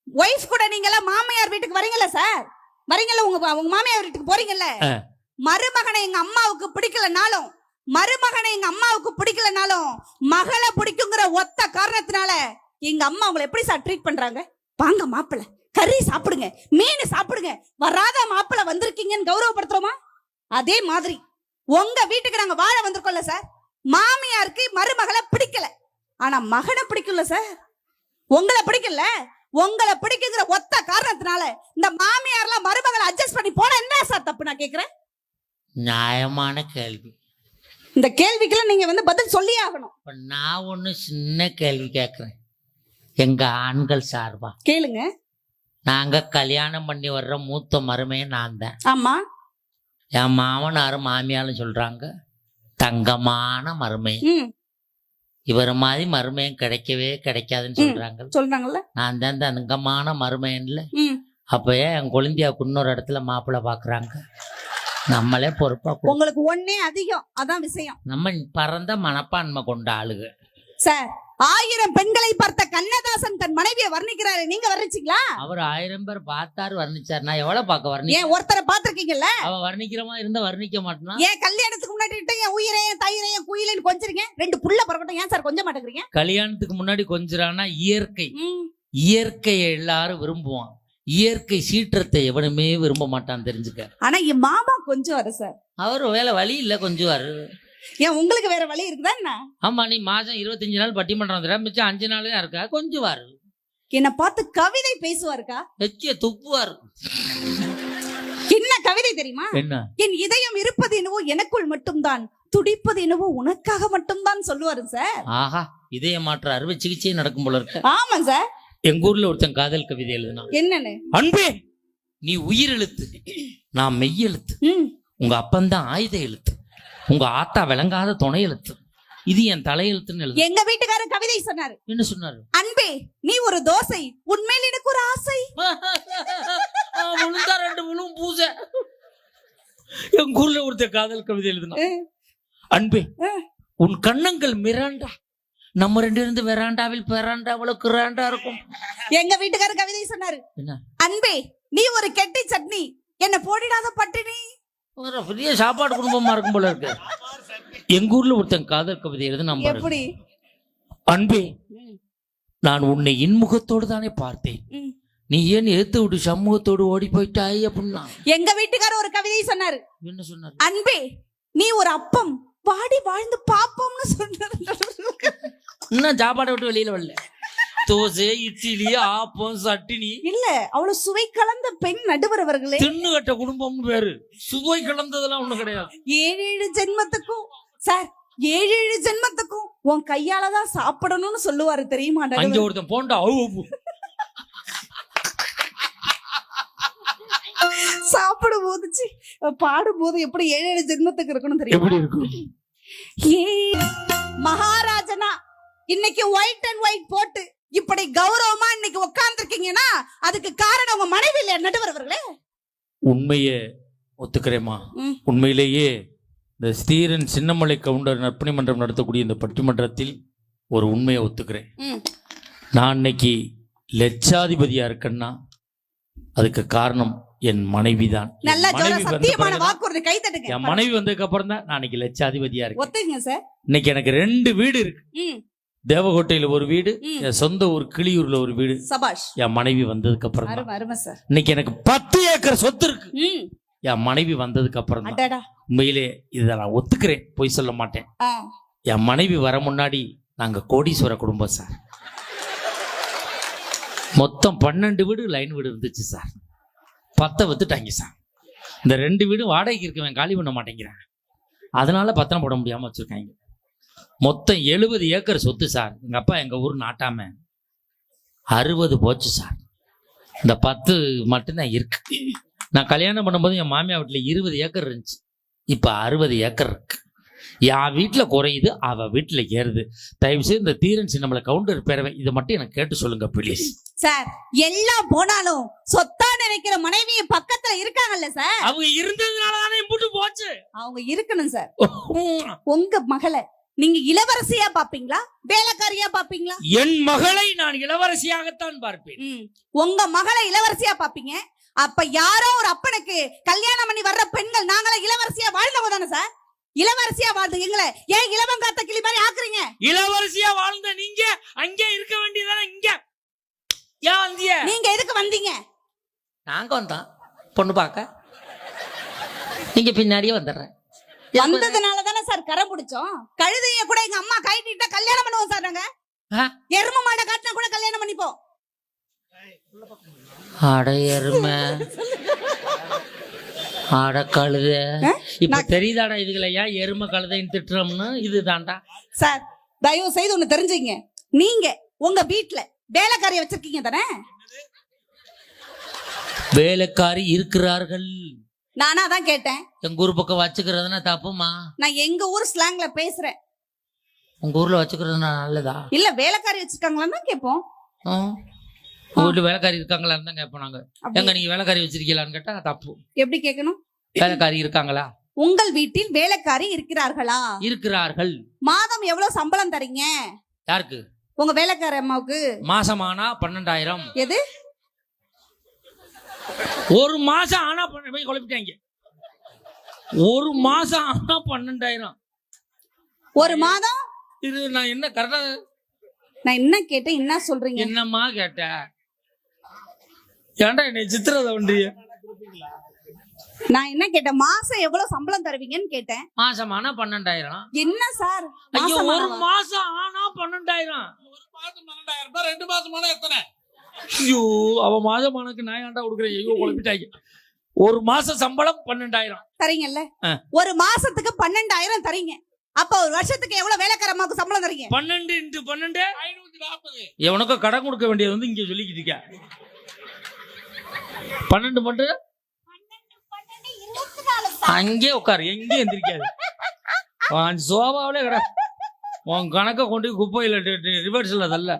ஒய்ஃப் கூட நீங்க எல்லாம் மாமியார் வீட்டுக்கு வரீங்கல்ல சார், வரீங்கல்ல, உங்க மாமியார் வீட்டுக்கு போறீங்கல்ல, மருமகனை எங்க அம்மாவுக்கு பிடிக்கலனாலும், மருமகனை எங்க அம்மாவுக்கு பிடிக்கலனாலும் மகளை பிடிக்குங்கிற ஒத்த காரணத்தினால எங்க அம்மா உங்களை எப்படி சார் ட்ரீட் பண்றாங்க? வாங்க மாப்பிள்ள, கறி சாப்பிடுங்க, மீன் சாப்பிடுங்க, வராத மாப்பிள்ள வந்திருக்கீங்கன்னு கௌரவப்படுத்துறோமா? அதே மாதிரி உங்க வீட்டுக்கு நாங்க வாழ வந்திருக்கோம்ல சார், மாமியாருக்கு மருமகளை பிடிக்கல, ஆனா மகனை பிடிக்கல சார். உங்களை பிடிக்கல, உங்களை பிடிக்குங்கிற ஒத்த காரணத்தினால இந்த மாமியார்லாம் மருமகளை அட்ஜஸ்ட் பண்ணி போன என்ன சார் தப்பு? நான் கேக்குறேன். நியாயமான கேள்வி. இந்த கேள்விக்கெல்லாம் நீங்க பதில் சொல்லி ஆகணும். நான் ஒண்ணு சின்ன கேள்வி கேக்குறேன், எங்க ஆண்கள் சார்பா கேளுங்க. நாங்க கல்யாணம் பண்ணி வர்ற மூத்த மருமையை நான் தான். ஆமா, என் மாமனாரும் மாமியாலும் சொல்றாங்க தங்கமான மருமை. இவர் மாதிரி மருமையும் கிடைக்கவே கிடைக்காதுன்னு சொல்றாங்கல்ல. நான் தான் தங்கமான மருமைன்ல. அப்ப என் குழந்தையா இன்னொரு இடத்துல மாப்பிள்ளை பாக்குறாங்க. நம்மளே பொறுப்பா, உங்களுக்கு ஒன்னே அதிகம், அதான் விஷயம். நம்ம பரந்த மனப்பான்மை கொண்ட ஆளுங்க சார். 1000 பெண்களை பார்த்த கண்ணதாசன் தன் மனைவியை வர்ணிக்கிறாரு, நீங்க வர்ணிச்சீங்களா? அவர் 1000 பேர் பார்த்தாரு, வர்ணிச்சார். நான் எவ்வளவு பார்க்க வர்ணிக்க? ஏன் ஒருத்தரை பாத்திருக்கீங்கல்ல? அவ வர்ணிக்கிறமா இருந்தா வர்ணிக்க மாட்டேனா? ஏன் கல்யாணத்துக்கு முன்னாடி என் உயிரே, என் தயிரே, என் குயிலேன்னு கொஞ்சறீங்க? 2 புள்ள பிறக்கட்டும், ஏன் சார் கொஞ்ச மாட்டேங்கிறீங்க? கல்யாணத்துக்கு முன்னாடி கொஞ்சறானா இயற்கை. இயற்கையை எல்லாரும் விரும்புவான், இயற்கை சீற்றத்தை எவனுமே விரும்ப மாட்டான்னு தெரிஞ்சுக்க. ஆனா என் மாமா கொஞ்சம் வர சார், அவர் வேலை வழி இல்ல கொஞ்சம் வரு. ஏன் உங்களுக்கு வேற வழி இருக்குதா என்ன? ஆமா, நீ மாசம் 25 நாள் பட்டிமன்றம் மிச்சம் 5 நாள் தான் இருக்கா, கொஞ்சம் வாரு. என்ன பார்த்து கவிதை பேசுவாருக்கா? எச்சிய துப்புவாரு. என்ன கவிதை தெரியுமா? என்ன? என் இதயம் இருப்பது என்னவோ எனக்குள் மட்டும்தான், துடிப்பது என்னவோ உனக்காக மட்டும்தான் சொல்லுவாரு சார். ஆஹா, இதய மாற்ற அறுவை சிகிச்சை நடக்கும் போல இருக்கு. ஆமா சார். எங்க ஊர்ல ஒருத்தன் காதல் கவிதை எழுதுனா, என்னன்னு? அன்பே நீ உயிர் எழுத்து, நான் மெய் எழுத்து, உங்க அப்பந்தான் ஆயுத எழுத்து, உங்க ஆத்தா விளங்காத துணை எழுத்து, இது என் தலையெழுத்துன்னு எழுது. எங்க வீட்டுக்காரர் கவிதை சொன்னாரு. என்ன சொன்னாரு? அன்பே நீ ஒரு தோசை, உண்மையில் எனக்கு ஒரு ஆசை. விழுந்தா 2 விழும் பூசை. எங்க ஊர்ல ஒருத்தர் காதல் கவிதை எழுதுனா, அன்பே உன் கண்ணங்கள் மிராண்டா, நம்ம 2 இருந்து வெராண்டாவில் பெராண்டாவில் கிராண்டா இருக்கும். எங்க வீட்டுக்காரர் கவிதை சொன்னாரு. என்ன? அன்பே நீ ஒரு கெட்டி சட்னி, என்ன போடிடாத பட்டினி. ஒரு பெரிய சாப்பாடு குடும்பமா இருக்கும் போல இருக்கு. எங்க ஊர்ல ஒருத்தன் காதல் கவிதை எழுதுனா, எப்படி? அன்பே நான் உன்னை இன்முகத்தோடு தானே பார்த்தேன், நீ ஏன் எடுத்து விட்டு சமூகத்தோடு ஓடி போயிட்டாய் அப்படின்னா. எங்க வீட்டுக்காரர் ஒரு கவிதை சொன்னாரு. என்ன சொன்னாரு? அன்பே நீ ஒரு அப்பம், வாடி வாழ்ந்து பாப்போம்னு சொன்னாரு. இன்னும் சாப்பாடை விட்டு வெளியில வரல. தோசை, இட்லி, ஆப்பம், சட்டினி. இல்ல அவ்வளவு சுவை கலந்த பெண் நடுவர் அவர்களே. தின்னு கட்ட குடும்பம்னு பேரு. சுவை கலந்ததெல்லாம் ஒண்ணு கிடையாது. 7 ஜென்மத்துக்கும் சார், 7 ஜென்மத்துக்கும் உன் கையாலதான் சாப்பிடணும்னு சொல்லுவாரு தெரியுமா? அங்க ஒருத்தன் போண்டா சாப்பிடும் போது பாடும் போது எப்படி 7 ஜென்மத்துக்கு இருக்கணும் தெரியும். மகாராஜனா இன்னைக்கு ஒயிட் அண்ட் ஒயிட் போட்டு இப்படி கௌரவமா இன்னைக்கு உட்கார்ந்துருக்கீங்கன்னா அதுக்கு காரணம் உங்க மனைவி இல்ல நடுவர் அவர்களே. உண்மையே ஒத்துக்கிறேமா. உண்மையிலேயே இந்த ஸ்ரீரன் சின்னமலை கவுண்டர் நற்பணி மன்றம் நடத்தக்கூடிய இந்த பட்டிமன்றத்தில் ஒரு உண்மையை ஒத்துக்கிறேன். நான் இன்னைக்கு லட்சாதிபதியா இருக்கேன்னா அதுக்கு காரணம் என் மனைவி தான். என் மனைவி வந்ததுக்கு அப்புறம் தான் நான் இன்னைக்கு லட்சாதிபதியா இருக்கேன். சார் இன்னைக்கு எனக்கு 2 வீடு இருக்கு. தேவகோட்டையில ஒரு வீடு, என் சொந்த ஊர் கிளியூர்ல ஒரு வீடு. சபாஷ். என் மனைவி வந்ததுக்கு அப்புறம் இன்னைக்கு எனக்கு 10 ஏக்கர் சொத்து இருக்கு. என் மனைவி வந்ததுக்கு அப்புறம் தான். உண்மையிலே இதை நான் ஒத்துக்கிறேன், பொய் சொல்ல மாட்டேன். என் மனைவி வர முன்னாடி நாங்க கோடீஸ்வர குடும்பம் சார். மொத்தம் 12 வீடு லைன் வீடு இருந்துச்சு சார். 10 வித்துட்டாங்க சார். இந்த 2 வீடு வாடகைக்கு இருக்கவன் காலி பண்ண மாட்டேங்கிறான், அதனால பத்திரம் போட முடியாம வச்சிருக்காங்க. மொத்தம் 70 ஏக்கர் சொத்து சார். எங்க அப்பா எங்க ஊர் நாட்டாம 60 போச்சு சார். இந்த 10 மட்டும்தான் இருக்கு. நான் கல்யாணம் பண்ணும்போது என் மாமியா வீட்டுல 20 ஏக்கர் இருந்துச்சு, இப்ப 60 ஏக்கர் இருக்கு. என் வீட்டுல குறையுது, அவ வீட்டுல ஏறுது. தயவு செய்து இந்த தீரன் சின்னமலை கவுண்டர் பேரவை இதை மட்டும் எனக்கு கேட்டு சொல்லுங்க ப்ளீஸ் சார். எல்லாம் போனாலும் சொத்தா நினைக்கிற மனைவி பக்கத்துல இருக்காங்கல்ல சார். அவங்க இருந்ததுனாலதானே இம்புட்டு போச்சு. அவங்க இருக்கணும் சார். உங்க மகளை நீங்க இளவரசியா பாப்பீங்களா, வேலைக்காரியா பாப்பீங்களா? என் மகளை நான் இளவரசியாகத்தான் பார்ப்பேன். உங்க மகளை இளவரசியா பாப்பீங்க. அப்ப யாரோ ஒரு அப்பனுக்கு கல்யாணம் பண்ணி வர்ற பெண்கள் நாங்களே இளவரசியா வாழ்ந்தவங்க தானே சார். இளவரசியா வாழ்ந்து எங்களை ஏன் இளவங்காத்த கிளி மாதிரி ஆக்குறீங்க? இளவரசியா வாழ்ந்த நீங்க அங்கே இருக்க வேண்டியதானே. இங்க ஏன் வந்தீங்க? நீங்க எதுக்கு வந்தீங்க? நாங்க வந்தோம் பொண்ணு பார்க்க, நீங்க பின்னாடியே வந்துடுறேன். வந்ததுனால தானே சார் கரை பிடிச்சோம். கழுதைய கூட எங்க அம்மா கைட்டிட்டா கல்யாணம் பண்ணுவோம் சார். நாங்க எரும மாடை காட்டினா கூட கல்யாணம் பண்ணிப்போம். அட எருமை, அட கழுத. இப்ப தெரியுதாடா இதுகளை ஏன் எருமை கழுதைன்னு திட்டுறோம்னு. இதுதான்டா சார். தயவு செய்து ஒண்ணு தெரிஞ்சுங்க, நீங்க உங்க வீட்டுல வேலைக்காரிய வச்சிருக்கீங்க தானே? வேலைக்காரி இருக்கிறார்கள். நானா தான் கேட்டேன். எங்க ஊர் பக்கம் வச்சுக்கிறதுனா தப்புமா? நான் எங்க ஊர் ஸ்லாங்ல பேசுறேன். உங்க ஊர்ல வச்சுக்கிறதுனா நல்லதா? இல்ல வேலைக்காரி வச்சிருக்காங்களான்னு தான் கேட்போம். ஊர்ல வேலைக்காரி இருக்காங்களான்னு தான் கேட்போம் நாங்க. எங்க நீங்க வேலைக்காரி வச்சிருக்கீங்களான்னு கேட்டா தப்பு. எப்படி கேட்கணும்? வேலைக்காரி இருக்காங்களா? உங்கள் வீட்டில் வேலைக்காரி இருக்கிறார்களா? இருக்கிறார்கள். மாதம் எவ்வளவு சம்பளம் தரீங்க? யாருக்கு? உங்க வேலைக்கார அம்மாவுக்கு. மாசமானா 12,000. எது? ஒரு மாசம் ஆனா குழப்பிட்டாங்க. ஒரு மாசம் ஆனா 12,000. ஒரு மாதம் இது நான் என்ன கரெக்டா? நான் என்ன கேட்டேன், என்ன சொல்றீங்க? என்னம்மா கேட்ட? ஏன்டா என்னை சித்திரதை பண்றீங்க? நான் என்ன கேட்டேன், மாசம் எவ்வளவு சம்பளம் தருவீங்கன்னு கேட்டேன். மாசம் ஆனா 12,000. என்ன சார்? ஐயோ, ஒரு மாசம் ஆனா 12,000. ஒரு மாசம் 12,000. 2 மாசம் ஆனா எத்தனை? ஐயோ, அவ மாதம் ஆனக்கு நான் ஏன்டா கொடுக்குறேன்? ஐயோ குழப்பிட்டாங்க. ஒரு மாசம் சம்பளம் 12,000 தரீங்கல்ல? ஒரு மாசத்துக்கு 12,000 தரீங்க. அப்ப ஒரு வருஷத்துக்கு எவ்வளவு வேலைக்கார அம்மாவுக்கு சம்பளம் தரீங்க? 12 × 12 540. எவனுக்கு கடன் கொடுக்க வேண்டியது வந்து இங்க சொல்லிக்கிட்டு இருக்க. 12 12 24. அங்கே உட்காரு, எங்கே எந்திரிக்காது. சோபாவிலே கிட. உன் கணக்கை கொண்டு குப்பையில ரிவர்ஸ்ல அதல்ல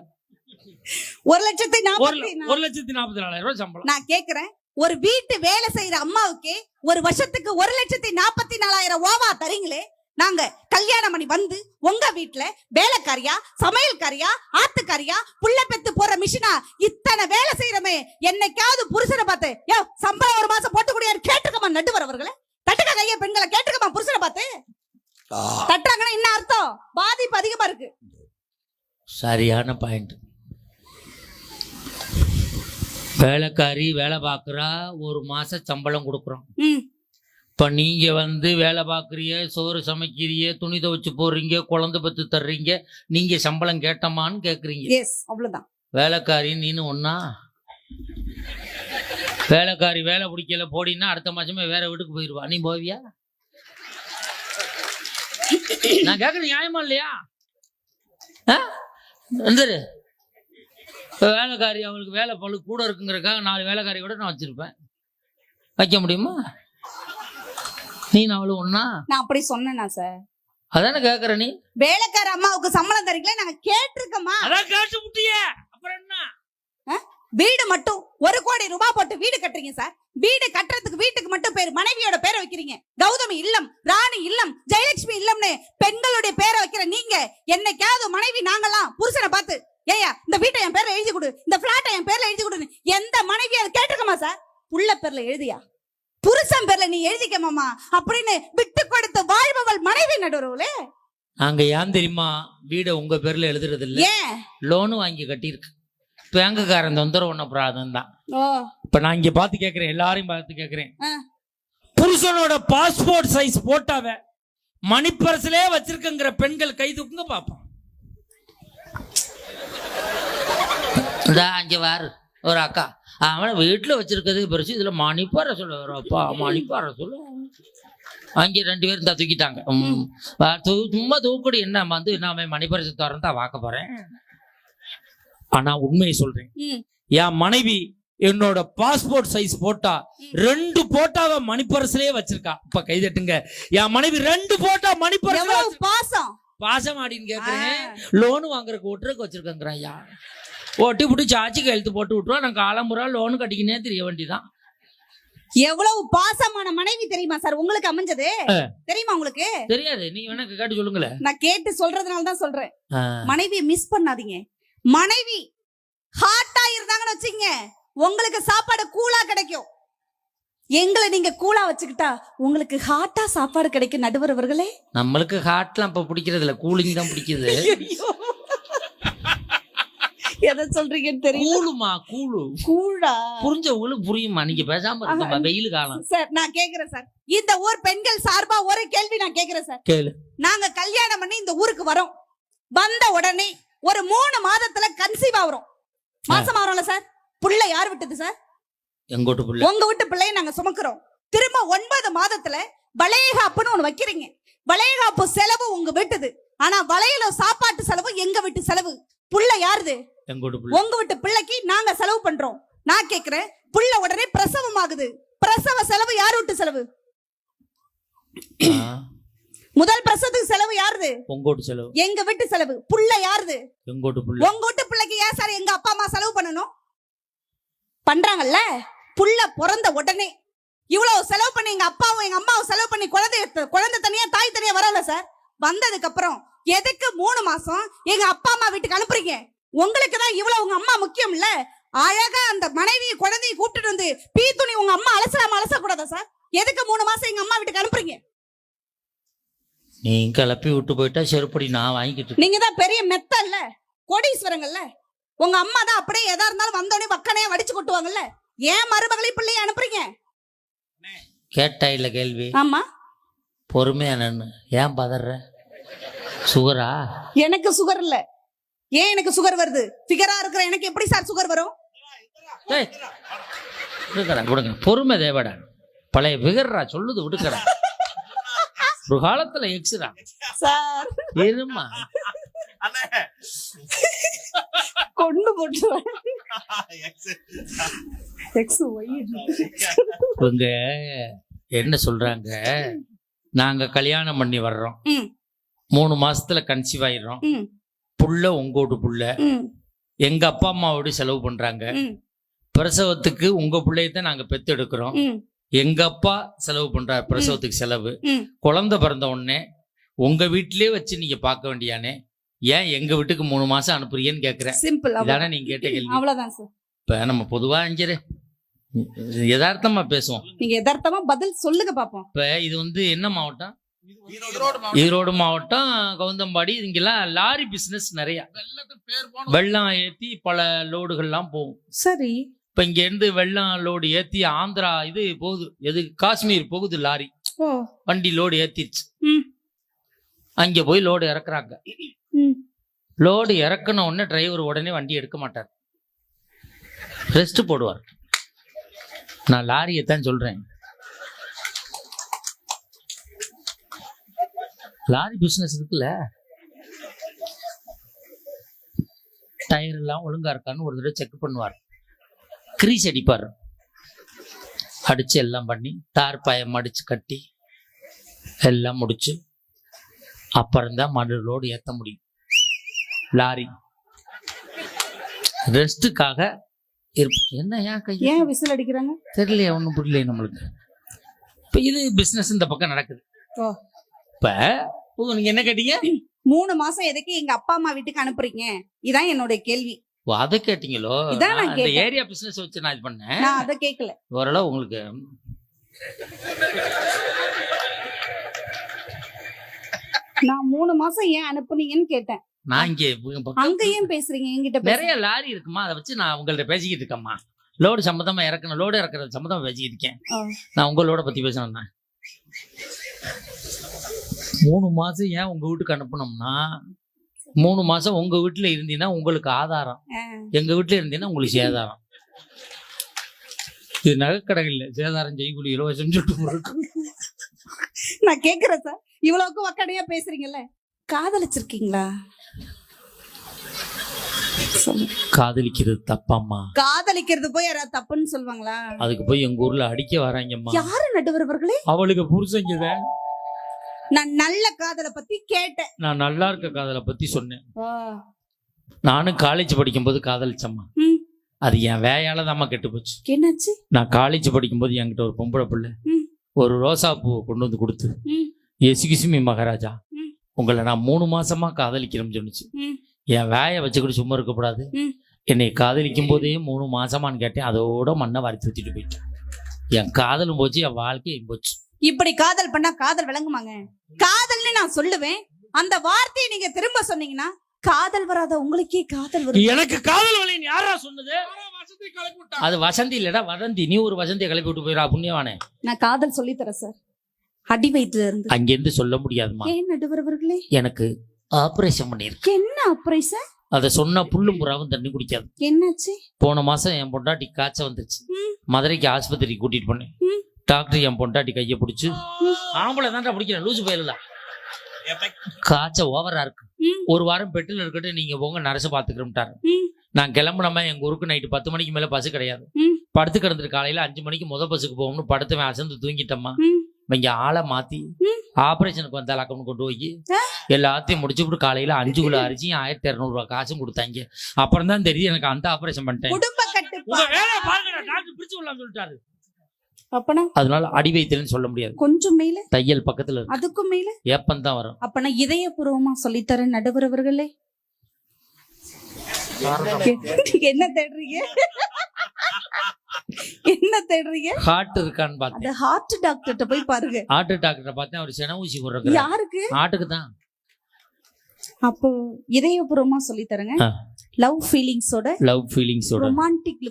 1,40,000 ரூபாய் சம்பளம். நான் கேக்குறேன், ஒரு வீட்டு வேலை செய்யற அம்மாவுக்கு ஒரு வருஷத்துக்கு 1,44,000 ஓவா தரீங்களே. நாங்க கல்யாணம் பண்ணி வந்து உங்க வீட்டுல வேலைக்காரியா, சமையல்காரியா, ஆத்துக்காரியா, புள்ள பெத்து போற மிஷினா இத்தனை வேலை செய்யறமே, என்னைக்காவது புருஷனை பார்த்து யோ சம்பளம் ஒரு மாசம் போட்டு கூடிய கேட்டுக்கமா நடுவர் அவர்களே, தட்டுக்க கைய பெண்களை கேட்டுக்கமா புருஷனை பார்த்து தட்டுறாங்கன்னா என்ன அர்த்தம்? பாதிப்பு அதிகமா இருக்கு. சரியான பாயிண்ட். வேலைக்காரி வேலை பார்க்குறா, ஒரு மாசம் சம்பளம் கொடுக்குறோம். இப்போ நீங்க வந்து வேலை பார்க்குறீங்க, சோறு சமைக்கிறீங்க, துணி துவைச்சு போடுறீங்க, குழந்தை பத்து தர்றீங்க, நீங்க சம்பளம் கேட்டமான்னு கேட்குறீங்க. அவ்வளவுதான். வேலைக்காரி நீனு ஒன்னா? வேலைக்காரி வேலை பிடிக்கல போடினா அடுத்த மாசமே வேற வீட்டுக்கு போயிடுவா. நீ போவியா? நான் கேட்குறேன், நியாயமா இல்லையா? வந்துரு. வேலைக்காரி அவளுக்கு வேலை பழு கூட இருக்குங்கிறக்காக 4 வேலைக்காரி கூட நான் வச்சிருப்பேன். வைக்க முடியுமா? நீ அவளும் ஒன்னா? நான் அப்படி சொன்னேனா சார்? அதானே கேக்குற. நீ வேலைக்கார அம்மாவுக்கு சம்பளம் தரீங்களே, நாங்க கேட்டிருக்கோமா? அதான் கேட்டு முட்டியே. அப்புறம் என்ன? வீடு மட்டும் 1 கோடி ரூபாய் போட்டு வீடு கட்டுறீங்க சார். வீடு கட்டுறதுக்கு வீட்டுக்கு மட்டும் பேர், மனைவியோட பேரை வைக்கிறீங்க. கௌதமி இல்லம், ராணி இல்லம், ஜெயலட்சுமி இல்லம்னு பெண்களுடைய பேரை வைக்கிற நீங்க, என்னைக்காவது மனைவி நாங்கலாம் புருஷனை பார்த்து ஏயா இந்த வீட்டை என் பேர்ல எழுதி கொடு, இந்த பிளாட்டை என் பேர்ல எழுதி கொடுன்னு எந்த மனைவி அதை கேட்டிருக்கமா சார்? புள்ள பேர்ல எழுதியா, புருஷன் பேர்ல நீ எழுதிக்க மாமா அப்படின்னு விட்டு கொடுத்து வாழ்பவள் மனைவி நடுவர்களே. நாங்க ஏன் தெரியுமா வீட உங்க பேர்ல எழுதுறது இல்ல? லோனு வாங்கி கட்டியிருக்கு. பேங்குக்காரன் தொந்தரவு ஒண்ணு அப்புறம் தான். இப்ப நான் இங்க பாத்து கேக்குறேன், எல்லாரையும் பார்த்து கேக்குறேன், புருஷனோட பாஸ்போர்ட் சைஸ் போட்டாவ மணிப்பரசிலே வச்சிருக்கங்கிற பெண்கள் கை தூக்குங்க பாப்போம். அங்க வாரு ஒரு அக்கா, அவனை வீட்டுல வச்சிருக்கிறது பெருசு, இதுல மணிப்பார சொல்லுவாப்பா, மணிப்பார சொல்ல. அங்கே 2 பேரும் தான் தூக்கிட்டாங்க. சும்மா தூக்கடி என்ன வந்து நான் மணிப்பரசு திறந்தா வாக்க போறேன். ஆனா உண்மையை சொல்றேன், என் மனைவி என்னோட பாஸ்போர்ட் சைஸ் போட்டா 2 போட்டாவை மணிப்பரசிலே வச்சிருக்கா. இப்ப கைதட்டுங்க, என் மனைவி 2 போட்டா மணிப்பரசு. பாசம் பாசம் அப்படின்னு கேக்குறேன். லோனு வாங்குறதுக்கு ஒட்டுறதுக்கு வச்சிருக்கேங்கிறாயா. ஓட்டி புட்டி சாச்சி கழுத்து போட்டு விட்டுருவா. நான் காலம்புறா லோனு கட்டிக்கினே தெரிய வேண்டிதான். எவ்வளவு பாசமான மனைவி தெரியுமா சார் உங்களுக்கு அமைஞ்சது? தெரியுமா உங்களுக்கு? தெரியாது. நீ வேணா கேட்டு சொல்லுங்களேன். நான் கேட்டு சொல்றதுனால தான் சொல்றேன். மனைவியை மிஸ் பண்ணாதீங்க. மனைவி ஹாட்டா இருந்தாங்கன்னு வச்சுங்க, உங்களுக்கு சாப்பாடு கூலா கிடைக்கும். எங்களை நீங்க கூலா வச்சுக்கிட்டா உங்களுக்கு ஹாட்டா சாப்பாடு கிடைக்கும் நடுவர் அவர்களே. நம்மளுக்கு ஹாட்லாம் இப்ப பிடிக்கிறது இல்ல, கூலிங் தான் பிடிக்குது. எதை சொல்றீங்கன்னு தெரியும். கூழுமா? கூழா புரிஞ்சவங்களுக்கு புரியுமா? நீங்க பேசாம இருக்க வெயில் காலம். சார் நான் கேக்குறேன் சார், இந்த ஊர் பெண்கள் சார்பா ஒரு கேள்வி நான் கேக்குறேன் சார். கேளு. நாங்க கல்யாணம் பண்ணி இந்த ஊருக்கு வரோம், வந்த உடனே ஒரு 3 மாதத்துல கன்சீவ் ஆகிறோம். மாசம் ஆகிறோம்ல சார். புள்ள யார் விட்டது சார்? எங்க வீட்டு புள்ள. உங்க வீட்டு பிள்ளைய நாங்க சுமக்கிறோம். திரும்ப 9 மாதத்துல வளையகாப்புன்னு ஒண்ணு வைக்கிறீங்க. வளையகாப்பு செலவு உங்க வீட்டுது, ஆனா வளையல சாப்பாட்டு செலவு எங்க வீட்டு செலவு. புள்ள யாருது? உங்க வீட்டு பிள்ளைக்கு நாங்க செலவு பண்றோம். நான் கேக்குறேன், புள்ள உடனே பிரசவம் ஆகுது, பிரசவ செலவு யார் வீட்டு செலவு? முதல் பிரசவத்துக்கு செலவு யாருது? உங்க வீட்டு செலவு. எங்க வீட்டு செலவு. புள்ள யாருது? எங்க வீட்டு புள்ள. உங்க வீட்டு பிள்ளைக்கு ஏன் சார் எங்க அப்பா அம்மா செலவு பண்ணணும்? பண்றாங்கல்ல. புள்ள பிறந்த உடனே இவ்வளவு செலவு பண்ணி எங்க அப்பாவும் எங்க அம்மாவும் செலவு பண்ணி குழந்தை தனியா தாய் தனியா வரல சார். வந்ததுக்கு அப்புறம் எதுக்கு 3 மாசம் எங்க அப்பா அம்மா வீட்டுக்கு அனுப்புறீங்க? உங்களுக்கு தான் இவ்வளவு உங்க அம்மா முக்கியம் இல்ல? அழகா அந்த மனைவி குழந்தையை கூப்பிட்டு வந்து பீ துணி உங்க அம்மா அலச கூடாதா சார்? எதுக்கு 3 மாசம் எங்க அம்மா வீட்டுக்கு அனுப்புறீங்க? நீ கிளப்பி விட்டு போயிட்டா செருப்படி நான் வாங்கிட்டு. நீங்க தான் பெரிய மெத்த இல்ல, கோடீஸ்வரங்கள்ல. உங்க அம்மா தான் அப்படியே எதா இருந்தாலும் வந்தோடனே பக்கனையா வடிச்சு கொட்டுவாங்கல்ல. ஏன் மருமகளை பிள்ளைய அனுப்புறீங்க? கேட்டா இல்ல கேள்வி. ஆமா. பொறுமையா நின்னு. ஏன் பதற? சுகரா? எனக்கு சுகர் இல்ல. ஏன் எனக்கு சுகர் வருது? ஃபிகரா இருக்கிற எனக்கு எப்படி சார் சுகர் வரும்? கொடுங்க பொறுமை தேவடா. பழைய ஃபிகர்ரா சொல்லுது விடுக்கடா. ஒரு காலத்துல எக்ஸ்ரா சார் இருமா கொண்டு போட்டுருவேன். இவங்க என்ன சொல்றாங்க, நாங்க கல்யாணம் பண்ணி வர்றோம், 3 மாசத்துல கன்சீவ் ஆயிடுறோம். ம், புள்ள உங்க வீட்டு புள்ள, ம், எங்க அப்பா அம்மாவோட செலவு பண்றாங்க. ம், பிரசவத்துக்கு உங்க பிள்ளையத்தான் நாங்க பெத்து எடுக்கிறோம். ம், எங்க அப்பா செலவு பண்றாரு பிரசவத்துக்கு செலவு. ம். குழந்தை பிறந்த உடனே உங்க வீட்டிலேயே வச்சு நீங்க பார்க்க வேண்டியானே, ஏன் எங்க வீட்டுக்கு 3 மாசம் அனுப்புறீங்கன்னு கேக்குறேன். சிம்பிள். இதானே நீங்க கேட்ட கேள்வி. அவ்வளவுதான் சார். இப்ப நம்ம பொதுவா யதார்த்தமா பேசுவோம். நீங்க யதார்த்தமா பதில் சொல்லுங்க பாப்போம். இப்ப இது என்ன மாவட்டம்? ஈரோடு மாவட்டம். ஈரோடு மாவட்டம், கவுந்தம்பாடி. இங்கெல்லாம் லாரி பிசினஸ் நிறைய. வெள்ளத்துக்கு பேர் போன வெள்ளம் ஏத்தி பல லோடுகள்லாம் போகும். சரி. இப்ப இங்க இருந்து வெள்ளம் லோடு ஏத்தி ஆந்திரா இது போகுது, எது காஷ்மீர் போகுது லாரி. ஓ. வண்டி லோடு ஏத்திருச்சு. ம், அங்க போய் லோடு இறக்குறாங்க. ம். லோடு இறக்குன உடனே டிரைவர் உடனே வண்டி எடுக்க மாட்டார், ரெஸ்ட் போடுவார். நான் லாரியைத்தான் சொல்றேன். லாரி பிசினஸ் இருக்குல்ல, டயர் எல்லாம் ஒழுங்கா இருக்கான்னு ஒரு தடவை செக் பண்ணுவார். கிரீஸ் அடிப்பார். அடிச்சு எல்லாம் பண்ணி தார் பாயம் அடிச்சு கட்டி எல்லாம் முடிச்சு அப்புறம்தான் மறு லோடு ஏற்ற முடியும். லாரி ரெஸ்ட்டுக்காக என்ன ஏன் விசில் அடிக்கிறாங்க தெரியலையே, ஒன்றும் புரியலையே நம்மளுக்கு. இப்போ இது பிஸ்னஸ் இந்த பக்கம் நடக்குது. ஓ. இப்போ நீங்க என்ன கேட்டீங்க? 3 மாசம் எதுக்கு எங்க அப்பா அம்மா வீட்டுக்கு அனுப்புறீங்க? இதான் என்னோட கேள்வி. ஓ, அதை கேட்டீங்களோ? இதான் நான் அந்த கேட்டேன். ஏரியா பிசினஸ் வச்சு நான் இது பண்ணேன். நான் அதை கேட்கல. ஓரளவு உங்களுக்கு நான் 3 மாசம் ஏன் அனுப்புனீங்கன்னு கேட்டேன். நான் இங்கே அங்க ஏன் பேசுறீங்க என்கிட்ட? நிறைய லாரி இருக்குமா, அதை வச்சு நான் உங்கள்ட்ட பேசிக்கிட்டு இருக்கேம்மா. லோடு சம்மந்தமா இறக்கணும், லோடு இறக்குறது சம்மந்தமா பேசிக்கிட்டு இருக்கேன். நான் உங்க லோட பத்தி பேசணும். 3 மாசம் ஏன் உங்க வீட்டுக்கு அனுப்பணும்னா, 3 மாசம் உங்க வீட்டுல இருந்தீங்கன்னா உங்களுக்கு ஆதாரம், எங்க வீட்டுல இருந்தீங்கன்னா உங்களுக்கு சேதாரம். இது நகைக்கடை இல்ல, சேதாரம் செய்யக்கூடிய இலவசம் சொல்லிட்டு. நான் கேக்குறேன் சார், இவ்வளவுக்கு வக்கடையா பேசுறீங்கல்ல, காதலிச்சிருக்கீங்களா? காதலிக்கிறது தப்பாம்மா. காதலிக்கிறது போய் யாராவது தப்புன்னு சொல்லுவாங்களா? அதுக்கு போய் எங்க ஊர்ல அடிக்க வராங்கம்மா. யாரு நடுவர்களே? அவளுக்கு புருஷங்க. நான் நல்ல காதலை பத்தி கேட்டேன். நான் நல்லா இருக்க காதலை பத்தி சொன்னேன். நானும் காலேஜ் படிக்கும்போது காதலிச்சம்மா. அது என் வேயால தாம்மா கெட்டு போச்சு. என்னாச்சு? நான் காலேஜ் படிக்கும்போது என்கிட்ட ஒரு பொம்பளை பிள்ளை ஒரு ரோசா பூ கொண்டு வந்து கொடுத்து, எசுகிசுமி மகாராஜா, உங்களை நான் 3 மாசமா காதலிக்கிறேன்னு சொன்னுச்சு. என் வேயை வச்சுக்கிட்டு சும்மா இருக்கக்கூடாது, என்னை காதலிக்கும் போதே 3 மாசமான்னு கேட்டேன். அதோட மண்ணை வாரி தூத்திட்டு போயிட்டேன். என் காதலும் போச்சு, என் வாழ்க்கையும் போச்சு. இப்படி காதல் பண்ணா காதல் விளங்குமாங்க? காதல்னு நான் சொல்லுவேன், அந்த வார்த்தையை நீங்க திரும்ப சொன்னீங்கன்னா காதல் வராத உங்களுக்கே காதல் வரும். எனக்கு காதல் வலின்னு யாரா சொன்னது? அது வசந்தி இல்லடா, வதந்தி. நீ ஒரு வசந்தியை கிளப்பி விட்டு போயிடா புண்ணியவானே. நான் காதல் சொல்லி தரேன் சார், அடி வயிற்றுல இருந்து. அங்கிருந்து சொல்ல முடியாதுமா. ஏன் நடுவர்களே? எனக்கு ஆபரேஷன் பண்ணிருக்கு. என்ன ஆபரேஷன்? அதை சொன்னா புல்லும் புறாவும் தண்ணி குடிக்காது. என்னாச்சு? போன மாசம் என் பொண்டாட்டி காய்ச்ச வந்துருச்சு. மதுரைக்கு ஆஸ்பத்திரிக்கு கூட்டிட்டு போனேன். டாக்டர் என் பொண்டாட்டி கையை பிடிச்சு, ஆம்பளை தான்டா பிடிக்கிறேன், லூசு பயலுதான், காய்ச்ச ஓவரா இருக்கு, 1 வாரம் பெட்டில் இருக்கட்டும், நீங்க போங்க, நரச பாத்துக்கிறோம்ட்டாரு. நான் கிளம்புனமா எங்க ஊருக்கு நைட்டு 10 மணிக்கு மேல பஸ் கிடையாது. படுத்து கிடந்துட்டு காலையில 5 மணிக்கு பஸ்ஸுக்கு போகணும்னு படுத்துவேன். அசந்து தூங்கிட்டம்மா. இங்க ஆளை மாத்தி ஆபரேஷனுக்கு வந்தாலாக்கம்னு கொண்டு போய் எல்லாத்தையும் முடிச்சுட்டு காலையில 5 கிலோ அரிசியும் 1200 ரூபாய் காசும் கொடுத்தாங்க. அப்புறம் தான் தெரியும் எனக்கு அந்த ஆபரேஷன் பண்ணிட்டேன். சொல்லிட்டாரு. அதனால அடி வைத்தல்னு சொல்ல முடியாது. கொஞ்சம் மேல தையல் பக்கத்துல இருக்கு, அதுக்கும் மேல ஏப்பம் தான் வரும். அப்ப நான் இதயபூர்வமா சொல்லித்தர நடுவர்களே. என்ன தேடுறீங்க? என்ன தேடுறீங்க? ஹார்ட் இருக்கான்னு பார்த்தேன். அந்த ஹார்ட் டாக்டர்ட்ட போய் பாருங்க. ஹார்ட் டாக்டரை பார்த்தேன், அவர் சென ஊசி போடுறாரு. யாருக்கு? ஹார்ட்டுக்கு தான். அப்போ இதயபூர்வமா சொல்லி தரங்க. லவ் ஃபீலிங்ஸோட ரொமான்டிக்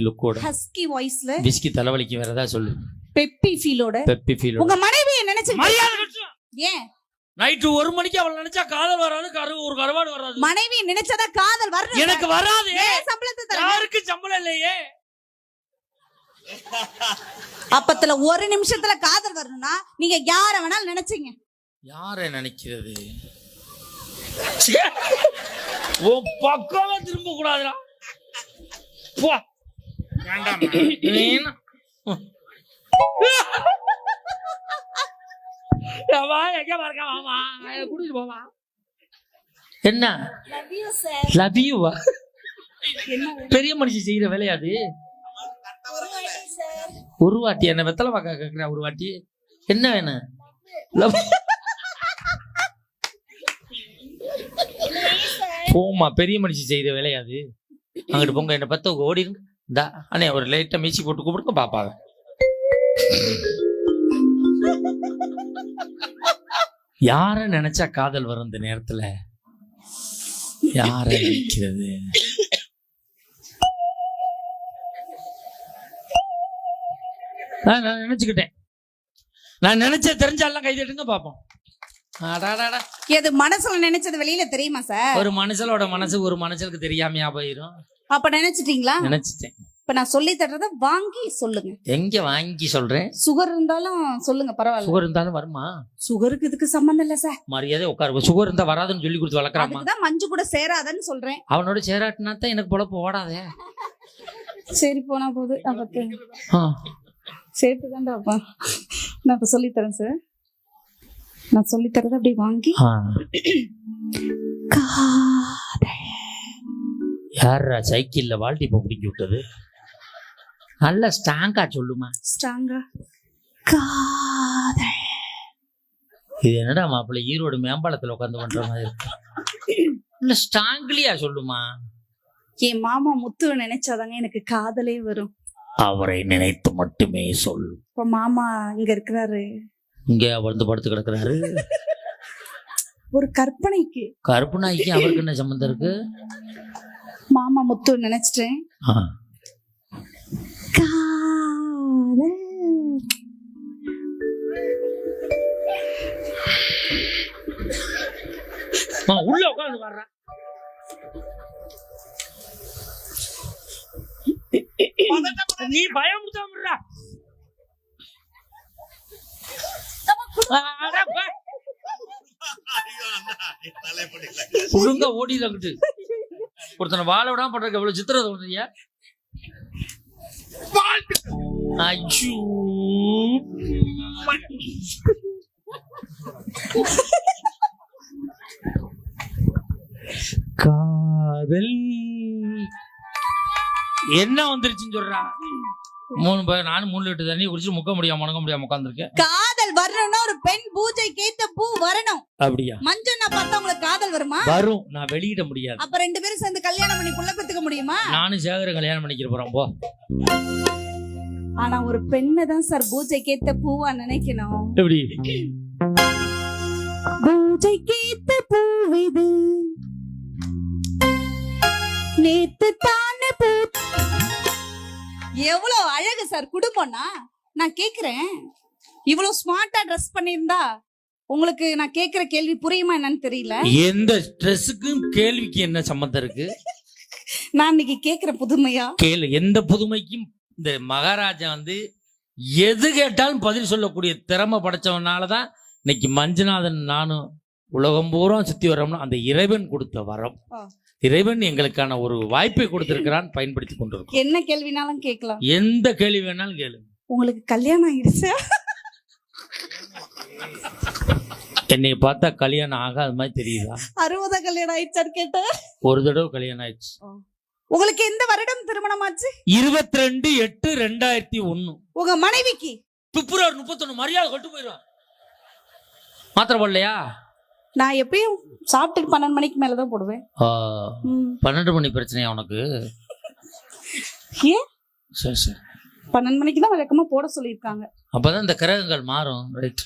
லுக்கோட ஹஸ்கி வாய்ஸ்ல விஸ்கி தலைவலிக்கு வரதா சொல்லு. பெப்பி ஃபீலோட உங்க மனைவியை நினைச்சு மரியாதை கட்டு. ஏன் நைட் 1 மணிக்கு அவளை நினைச்சா காதல் வராது, ஒரு கருவாடு வராது. மனைவி நினைச்சதா காதல் வராது. எனக்கு வராது. சம்பளத்தை தர யாருக்கு சம்பளம் இல்லையே. அப்பத்துல 1 நிமிஷத்துல காதல் வரணும்னா நீங்க யார வேணாலும் நினைச்சீங்க. யாரை நினைக்கிறது? ஓ பக்கமே திரும்ப கூடாதுடா. போ வேண்டாம். எங்க பாருங்க மாமா கூட்டிட்டு போவா. என்ன லவ் யூவா? பெரிய மனுஷன் செய்யற வேலையாது. ஒரு வாட்டி என்ன வெத்தலை பாக்க கேக்குற? ஒரு வாட்டி என்ன வேணும்? போமா, பெரிய மனுஷன் செய்யற வேலையாது. அங்கிட்டு போங்க, என்ன பத்த ஓடிருங்க. இந்தா அண்ணே ஒரு லைட்டா மீச்சி போட்டு கூப்பிடுங்க பாப்பாவ. யார நினைச்சா காதல் வரும் இந்த நேரத்துல? யார நினைக்கிறது? நான் நினைச்சுக்கிட்டேன். நான் நினைச்ச தெரிஞ்சாலாம் கை தட்டுங்க பாப்போம். எது மனசுல நினைச்சது வெளியில தெரியுமா சார்? ஒரு மனுஷனோட மனசு ஒரு மனுஷனுக்கு தெரியாமையா போயிரும். அப்ப நினைச்சிட்டீங்களா? நினைச்சிட்டேன். இப்ப நான் சொல்லி தர்றத வாங்கி சொல்லுங்க. எங்க வாங்கி சொல்றேன்? சுகர் இருந்தாலும் சொல்லுங்க, பரவாயில்ல. சுகர் இருந்தாலும் வருமா? சுகருக்கு இதுக்கு சம்பந்தம் இல்ல சார். மரியாதை உட்காரு. சுகர் இருந்தா வராதுன்னு சொல்லி கொடுத்து வளர்க்கறாமா? அதுதான் மஞ்சு கூட சேராதன்னு சொல்றேன். அவனோட சேராட்டினா தான் எனக்கு பொழப்பு ஓடாதே. சரி போனா போகுது. சேர்த்துதான்டா அப்பா. நான் இப்ப சொல்லித்தரேன் சார். நான் சொல்லித்தரத அப்படி வாங்கி. யாரா சைக்கிள்ல வாழ்த்தி இப்போ பிடிக்கி விட்டது? நல்ல ஸ்ட்ராங்கா சொல்லுமா. ஸ்ட்ராங்கா இது என்னடா மாப்பிள்ள ஈரோடு மேம்பாலத்துல உட்காந்து பண்ற மாதிரி இருக்கு. இல்ல ஸ்ட்ராங்லியா சொல்லுமா. என் மாமா முத்துவை நினைச்சாதாங்க எனக்கு காதலே வரும். அவரை நினைத்து மட்டுமே சொல். இப்ப மாமா இங்க இருக்கிறாரு. இங்க வந்து படுத்து கிடக்குறாரு. ஒரு கற்பனைக்கு. கற்பனைக்கு அவருக்கு என்ன சம்பந்தம் இருக்கு? மாமா முத்து நினைச்சிட்டேன். உள்ள உட்காந்து வர்ற நீ பயம் ஒழுங்கா ஓடிட்டு ஒருத்தனை வாழ விடாம பண்றதுக்கு எவ்வளவு சித்திரத்தை பண்றியா? காதல் என்ன வந்துருச்சுன்னு சொல்றா. நானும் 3 லிட்டர் தண்ணி குடிச்சு முக்க முடியாம உட்காந்துருக்கேன். காதல் வரணும்னா ஒரு பெண் பூஜை கேத்த பூ வரணும். அப்படியா? மஞ்சள் நான் பார்த்தா உங்களுக்கு காதல் வருமா? வரும். நான் வெளியிட முடியாது. அப்ப 2 பேரும் சேர்ந்து கல்யாணம் பண்ணி புள்ள பெத்துக்க முடியுமா? நானும் சேகர கல்யாணம் பண்ணிக்கிற போறோம் போ. ஆனா ஒரு பெண்ணை தான் சார் பூஜை கேத்த பூவா நினைக்கணும். எப்படி? பூஜை கேத்த பூவிது நேத்து தானே பூ. எவ்வளவு அழகு சார் குடும்பம்னா. நான் கேக்குறேன், இவ்வளவு ஸ்மார்ட்டா ட்ரெஸ் பண்ணிருந்தா உங்களுக்கு நான் கேக்குற கேள்வி புரியுமா என்னன்னு தெரியல. எந்த ட்ரெஸ்ஸுக்கும் கேள்விக்கு என்ன சம்பந்தம் இருக்கு? நான் இன்னைக்கு கேக்குற புதுமையா கேளு. எந்த புதுமைக்கும் இந்த மகாராஜா வந்து எது கேட்டாலும் பதில் சொல்லக்கூடிய திறமை படைச்சவனாலதான் இன்னைக்கு மஞ்சுநாதன் நானும் உலகம் பூரா சுத்தி வரோம்னா அந்த இறைவன் கொடுத்த வரம். இறைவன் எங்களுக்கான ஒரு வாய்ப்பை கொடுத்திருக்கிறான், பயன்படுத்தி கொண்டிருக்கோம். என்ன கேள்வினாலும் கேட்கலாம். எந்த கேள்வி வேணாலும் கேளு. உங்களுக்கு கல்யாணம் ஆயிடுச்சா? என்னை பார்த்தா கல்யாணம் ஆகாத மாதிரி தெரியுதா? 60 கல்யாணம் ஆயிடுச்சான்னு கேட்டேன். ஒரு தடவை கல்யாணம் ஆயிடுச்சு. உங்களுக்கு எந்த வருடம் திருமணம் ஆச்சு? 22/8/2001. உங்க மனைவிக்கு பிப்ரவரி 31. மரியாதை கொண்டு போயிடும். மாத்திரை போடலையா? நான் எப்பயும் சாப்பிட்டு 12 மணிக்கு மேலதான் போடுவேன். 12 மணி பிரச்சனையா உனக்கு? ஏன்? சரி சரி, 12 மணிக்கு தான் வழக்கமா போட சொல்லியிருக்காங்க. அப்பதான் இந்த கிரகங்கள் மாறும். ரைட்.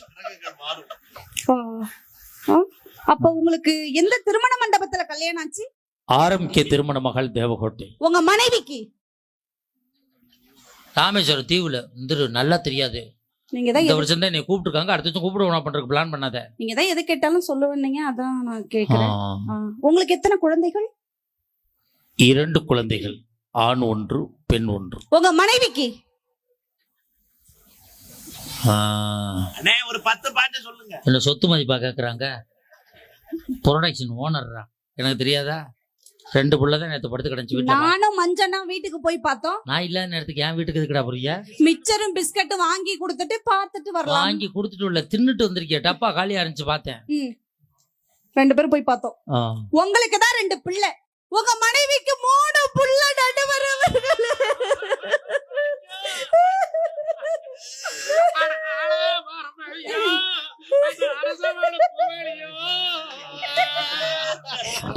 அப்ப உங்களுக்கு எந்த திருமண மண்டபத்துல கல்யாணம் ஆச்சு? ஆரம்பிக்க திருமண மகள் தேவகோட்டை. உங்க மனைவிக்கு ராமேஸ்வரம் தீவுல நல்லா தெரியாது. நீங்க தான் இந்த வருஷம் தான் என்னை கூப்பிட்டுருக்காங்க. அடுத்த வருஷம் கூப்பிடுவோம் பண்றதுக்கு பிளான் பண்ணாத. நீங்க தான் எது கேட்டாலும் சொல்லுவீங்க, அதான் நான் கேக்குறேன். உங்களுக்கு எத்தனை குழந்தைகள்? 2 குழந்தைகள், ஆண் 1 பெண் 1. உங்க மனைவிக்கு? ஒரு 10 பாட்டு சொல்லுங்க. என்ன சொத்து மதிப்பா கேக்குறாங்க? ப்ரொடக்ஷன் ஓனர்ரா, எனக்கு தெரியாதா? 2 புள்ள தான் நேத்து படுத்து கிடந்துச்சு வீட்டுல. நானும் மஞ்சனா வீட்டுக்கு போய் பார்த்தோம். நான் இல்லாத நேரத்துக்கு என் வீட்டுக்கு எதுக்குடா போறியா? மிச்சரும் பிஸ்கட்டும் வாங்கி கொடுத்துட்டு பார்த்துட்டு வரலாம். வாங்கி கொடுத்துட்டு உள்ள தின்னுட்டு வந்திருக்கிய. டப்பா காலியா இருந்துச்சு பார்த்தேன். 2 பேரும் போய் பார்த்தோம். உங்களுக்கு தான் 2 பிள்ளை, உங்க மனைவிக்கு 3 புள்ள நடுவர் அவர்களே.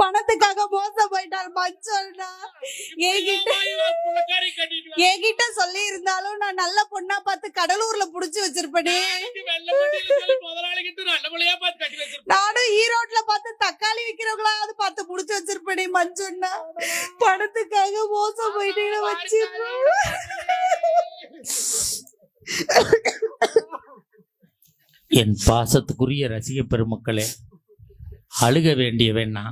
பணத்துக்காக மோசம் போயிட்டார் மச்சோன்னா. என்கிட்ட சொல்லி இருந்தாலும் நான் நல்ல பொண்ணா பார்த்து கடலூர்ல புடிச்சு வச்சிருப்பேனே. நானும் ஈரோட்ல பார்த்து தக்காளி விக்கிறவங்களாவது பார்த்து புடிச்சு வச்சிருப்பேனே மச்சோன்னா. பணத்துக்காக மோசம் போயிட்டீங்க வச்சு. என் பாசத்துக்குரிய ரசிக பெருமக்களே, அழுக வேண்டிய வேணா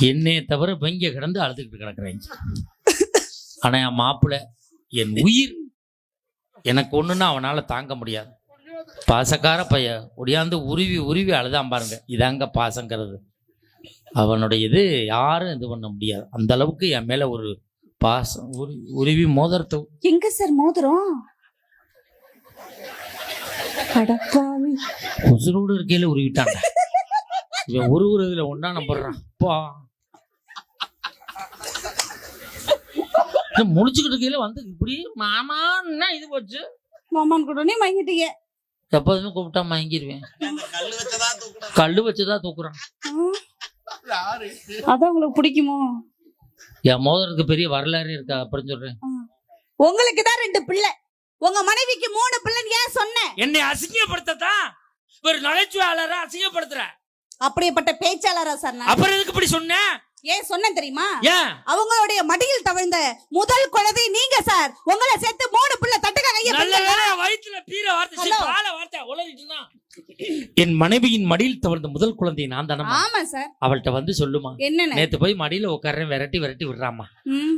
என்னைய தவிர வெங்க கிடந்து அழுதுகிட்டு கிடக்குறேன். ஆனா என் மாப்பிள்ள என் உயிர், எனக்கு ஒண்ணுன்னா அவனால தாங்க முடியாது. பாசக்கார பைய ஒடியாந்து உருவி உருவி அழுதான் பாருங்க. இதாங்க பாசங்கிறது. அவனுடைய இது யாரும் இது பண்ண முடியாது. அந்த அளவுக்கு என் மேல ஒரு பாசம். உருவி மோதிரத்தை எங்க சார் மோதிரம்? உசுரோடு இருக்கையில உருவிட்டாங்க. இவன் ஒரு இதுல ஒன்னா நம்புறான். முடிச்சுக்கிட்டு இருக்கையில வந்து இப்படி மாமான்னா இது போச்சு. மாமான் கூட மயங்கிட்டீங்க. எப்போதுமே கூப்பிட்டா மயங்கிடுவேன். கல்லு வச்சுதான் தூக்குறான். அதான் உங்களுக்கு பிடிக்குமோ? என் மோதிரத்துக்கு பெரிய வரலாறு இருக்கா அப்படின்னு சொல்றேன். உங்களுக்கு தான் 2 பிள்ளை, உங்க மனைவிக்கு 3 பிள்ளைன்னு ஏன் சொன்ன? என்னை அசிங்கப்படுத்ததான் ஒரு நகைச்சுவையாளரை அசிங்கப்படுத்துற. அப்படியேப்பட்ட பேச்சாளரா சார் நான்? அப்புறம் எதுக்கு இப்படி சொன்ன? ஏன் சொன்னேன் தெரியுமா? ஏன்? அவங்களுடைய மடியில் தவழ்ந்த முதல் குழந்தை நீங்க சார். உங்களை சேர்த்து 3 பிள்ளை தட்டுக்க கைய வயிற்றுல பீர வார்த்தை பால வார்த்தை உளறிட்டுனா. என் மனைவியின் மடியில் தவழ்ந்த முதல் குழந்தை நான் தானே. ஆமா சார். அவள்கிட்ட வந்து சொல்லுமா, என்னன்னு? நேத்து போய் மடியில உட்கார்றேன், விரட்டி விரட்டி விடுறாமா.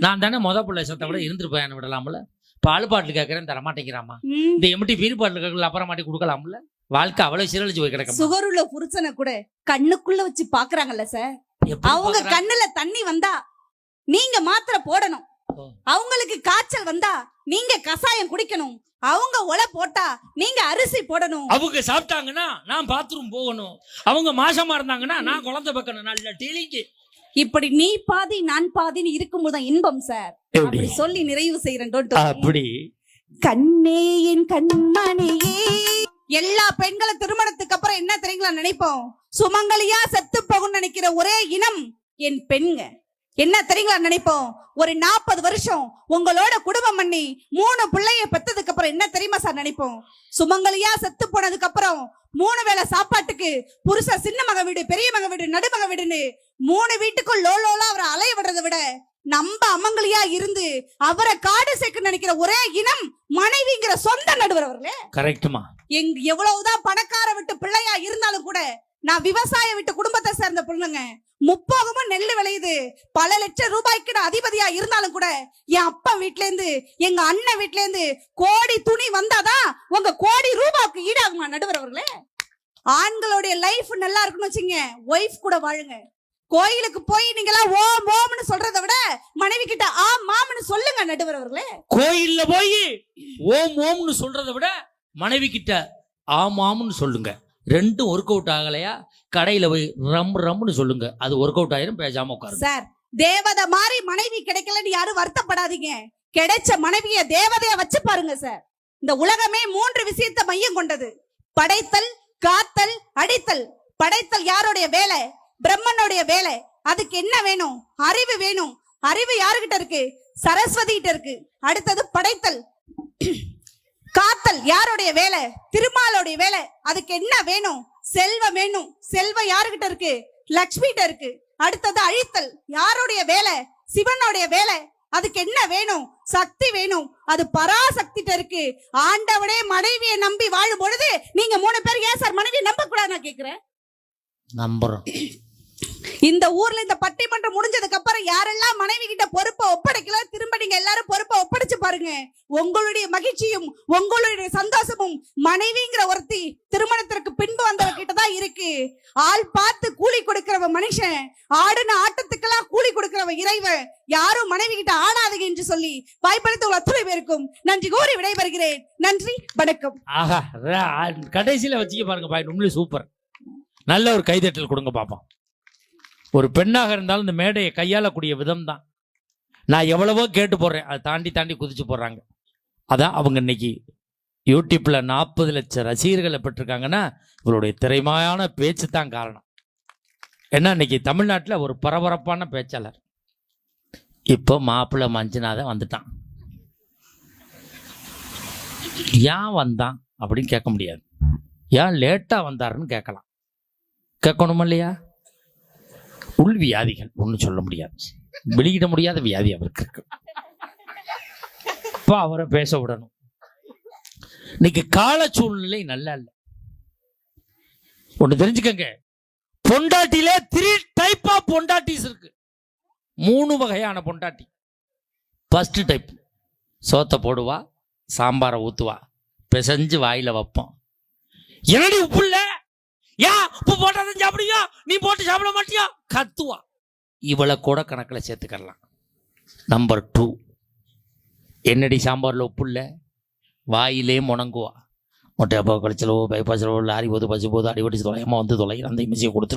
நான் தானே பிள்ளை சத்த விட இருந்துருப்பேன், விடலாம்ல. பால் பாட்டில் கேட்கறேன் தரமாட்டேங்கிறாமா. இந்த எம்டி பீர் பாட்டில் கேட்கல அப்புறம் மாட்டி கொடுக்கலாம்ல. வாழ்க்கை அவ்வளவு சீரழிச்சு போய் கிடக்கும். சுகருள்ள புருஷனை கூட கண்ணுக்குள்ள வச்சு பாக்குறாங்கல்ல சார். அவங்க கண்ணுல தண்ணி வந்தா நீங்க மாத்திரை போடணும். அவங்களுக்கு காய்ச்சல் வந்தா நீங்க கசாயம் குடிக்கணும். அவங்க ஒலை போட்டா நீங்க அரிசி போடணும். அவங்க சாப்பிட்டாங்கன்னா நான் பாத்ரூம் போகணும். அவங்க மாசமா இருந்தாங்கன்னா நான் குழந்தை பக்கணும். நல்ல டீலிக்கு இப்படி நீ பாதி நான் பாதின்னு இருக்கும்போது இன்பம் சார். அப்படி சொல்லி நிறைவு செய்யறேன். அப்படி கண்ணே என் கண்மணியே. எல்லா பெண்களும் திருமணத்துக்கு அப்புறம் என்ன தெரியுங்களா நினைப்போம்? சுமங்கலியா செத்து போகும் நினைக்கிற ஒரே இனம் என் பெண்ங்க. என்ன தெரியுங்களா நினைப்போம்? ஒரு 40 வருஷம் உங்களோட குடும்பம் பண்ணி 3 பிள்ளைய பெத்ததுக்கு அப்புறம் என்ன தெரியுமா சார் நினைப்போம்? சுமங்கலியா செத்து போனதுக்கு அப்புறம் 3 வேளை சாப்பாட்டுக்கு புருஷ சின்ன மக வீடு, பெரிய மக வீடு, நடுமக வீடுன்னு 3 வீட்டுக்கும் லோலோலா அவரை அலைய விடுறதை விட நம்ம அம்மங்கலியா இருந்து அவரை காடு சேர்க்க நினைக்கிற ஒரே இனம் மனைவிங்கிற சொந்த நடுவர் அவர்களே. கரெக்ட்மா. எவ்வளவுதான் பணக்கார விட்டு பிள்ளையா இருந்தாலும் கூட நான் விவசாய விட்டு குடும்பத்தை சேர்ந்த பொண்ணுங்க. 30 நெல்லு விளையுது. பல லட்சம் ரூபாய்க்கு நான் அதிபதியா இருந்தாலும் கூட என் அப்பா வீட்ல இருந்து எங்க அண்ணன் வீட்ல இருந்து கோடி துணி வந்தாதான் உங்க கோடி ரூபாய்க்கு ஈடாகுமா நடுவர் அவர்களே. ஆண்களுடைய லைஃப் நல்லா இருக்குன்னு வச்சுங்க, ஒய்ஃப் கூட வாழுங்க. கோயிலுக்கு போய் நீங்களா ஓம் ஓம்னு சொல்றதை விட மனைவி கிட்ட ஆம் மாம்னு சொல்லுங்க நடுவர் அவர்களே. கோயில்ல போய் ஓம் ஓம்னு சொல்றதை விட மனைவி கிட்ட ஆமாம்னு சொல்லுங்க. 2 ஒர்க் அவுட் ஆகலையா கடையில போய் ரம் ரம்னு சொல்லுங்க. அது ஒர்க் அவுட் ஆயிரும். பேசாம உட்காருங்க சார். தேவதை மாதிரி மனைவி கிடைக்கலன்னு யாரும் வருத்தப்படாதீங்க. கிடைச்ச மனைவிய தேவதைய வச்சு பாருங்க சார். இந்த உலகமே 3 விஷயத்தை மையம் கொண்டது: படைத்தல், காத்தல், அடித்தல். படைத்தல் யாருடைய வேலை? பிரம்மனுடைய வேலை. அதுக்கு என்ன வேணும்? அறிவு வேணும். அறிவு யாருகிட்ட இருக்கு? சரஸ்வதி கிட்ட இருக்கு. அடுத்தது படைத்தல். காத்தல் யாருடைய வேலை? திருமாலுடைய வேலை. அதுக்கு என்ன வேணும்? செல்வம் வேணும். செல்வம் யாருகிட்ட இருக்கு? லக்ஷ்மி கிட்ட இருக்கு. அடுத்தது அழித்தல் யாருடைய வேலை? சிவனுடைய வேலை. அதுக்கு என்ன வேணும்? சக்தி வேணும். அது பராசக்தி கிட்ட இருக்கு. ஆண்டவனே மனைவியை நம்பி வாழும் பொழுது நீங்க 3 பேர் ஏன் சார் மனைவியை நம்ப கூடாது நான் கேக்குறேன். நம்புறோம். இந்த ஊர்ல இந்த பட்டிமன்றம் முடிஞ்சதுக்கு அப்புறம் யாரெல்லாம் மனைவி கிட்ட பொறுப்பை ஒப்படைக்கல திரும்ப நீங்க எல்லாரும் பொறுப்பை ஒப்படைச்சு பாருங்க. உங்களுடைய மகிழ்ச்சியும் உங்களுடைய சந்தோஷமும் மனைவிங்கிற ஒருத்தி திருமணத்திற்கு பின்பு வந்தவர்கிட்ட தான் இருக்கு. ஆள் பார்த்து கூலி கொடுக்கிறவ மனுஷன், ஆடுன ஆட்டத்துக்கெல்லாம் கூலி கொடுக்கிறவ இறைவன். யாரும் மனைவி கிட்ட ஆடாதீங்க என்று சொல்லி வாய்ப்பளித்த உள்ள அத்துணை பேருக்கும் நன்றி கூறி விடைபெறுகிறேன். நன்றி, வணக்கம். ஆஹா, கடைசியில வச்சுக்க பாருங்க பாய், உண்மையிலே சூப்பர். நல்ல ஒரு கைதட்டல் கொடுங்க பாப்போம். ஒரு பெண்ணாக இருந்தாலும் இந்த மேடையை கையாளக்கூடிய விதம் தான். நான் எவ்வளவோ கேட்டு போடுறேன், அதை தாண்டி தாண்டி குதிச்சு போடுறாங்க. அதான் அவங்க இன்னைக்கு யூடியூப்ல 40 லட்சம் ரசிகர்களை பெற்றிருக்காங்கன்னா இவளுடைய திறமையான பேச்சு தான் காரணம். ஏன்னா இன்னைக்கு தமிழ்நாட்டில் ஒரு பரபரப்பான பேச்சாளர். இப்போ மாப்பிள்ளை மஞ்சுநாதன் வந்துட்டான். ஏன் வந்தான் அப்படின்னு கேட்க முடியாது, ஏன் லேட்டா வந்தாருன்னு கேட்கலாம். கேட்கணும் இல்லையா? உள் வியாதிகள் ஒன்றும் சொல்ல முடியாது, வெளியிட முடியாத வியாதி அவருக்கு இருக்கு. இப்போ அவரை பேச விடணும். இன்னைக்கு கால சூழ்நிலை நல்லா இல்லை. ஒன்று தெரிஞ்சுக்கங்க, பொண்டாட்டிலே 3 டைப் ஆஃப் பொண்டாட்டிஸ் இருக்கு. 3 வகையான பொண்டாட்டி. ஃபர்ஸ்ட் டைப், சோத்தை போடுவா, சாம்பாரை ஊத்துவா, பிசைஞ்சு வாயில வைப்போம். என்னடி உப்பு இல்ல, ஏன் உப்பு போட்டாதான் சாப்பிடுவியா, நீ போட்டு சாப்பிட மாட்டியா, கத்துவா. இவளை கூட கணக்கில் சேர்த்துக்கலாம். நம்பர் 2, என்னடி சாம்பாரில் உப்பு இல்லை, வாயிலே முணங்குவா. மொட்டை அப்பா கழிச்சலோ பைப்பாசலோ லாரி போது பசு போது அடிபடிச்சு தொலையமா வந்து தொலை அந்த இமிசியை கொடுத்து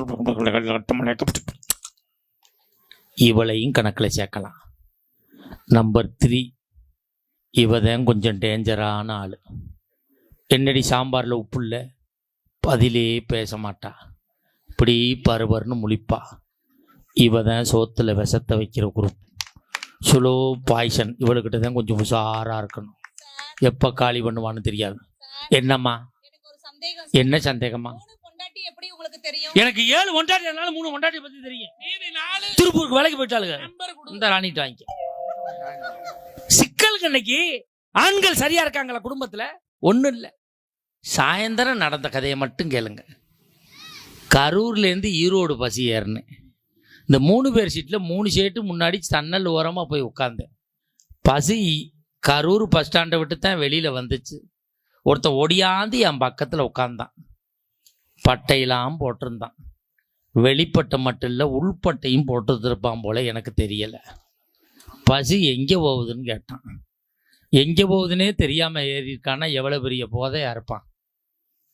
இவளையும் கணக்கில் சேர்க்கலாம். நம்பர் 3, இவதான் கொஞ்சம் டேஞ்சரான ஆள். என்னடி சாம்பாரில் உப்பு இல்லை, பதிலே பேச மாட்டா, இப்படி பருபர்னு முழிப்பா. இவ தான் சோத்துல விஷத்தை வைக்கிற குரூப், ஸ்லோ பாய்சன். இவளுக்கிட்ட தான் கொஞ்சம் உஷாராக இருக்கணும். எப்போ காலி பண்ணுவான்னு தெரியாது. என்னம்மா, என்ன சந்தேகமா? எனக்கு 7 பொண்டாட்டி, 3 பொண்டாட்டி பத்தி தெரியும். திருப்பூருக்கு வேலைக்கு போயிட்டாளுங்க. இந்த ராணிட்டு வாங்கிக்க. சிக்கலுக்கு இன்னைக்கு ஆண்கள் சரியா இருக்காங்களா குடும்பத்துல? ஒன்றும் இல்லை. சாயந்தரம் நடந்த கதையை மட்டும் கேளுங்க. கரூர்லேருந்து ஈரோடு பஸ் ஏறினேன். இந்த 3 பேர் சீட்டில் 3 சீட்டு முன்னாடி சன்னல் ஓரமாக போய் உட்காந்தேன். பசி கரூர் பஸ் ஸ்டாண்டை விட்டு தான் வெளியில் வந்துச்சு. ஒருத்தன் ஒடியாந்து என் பக்கத்தில் உட்காந்தான். பட்டையெல்லாம் போட்டிருந்தான். வெளிப்பட்டை மட்டும் இல்லை, உள்பட்டையும் போட்டுருப்பான் போல, எனக்கு தெரியலை. பசி எங்கே போகுதுன்னு கேட்டான். எங்கே போகுதுன்னே தெரியாமல் ஏறியிருக்கானா எவ்வளோ பெரிய போதையாக இருப்பான்.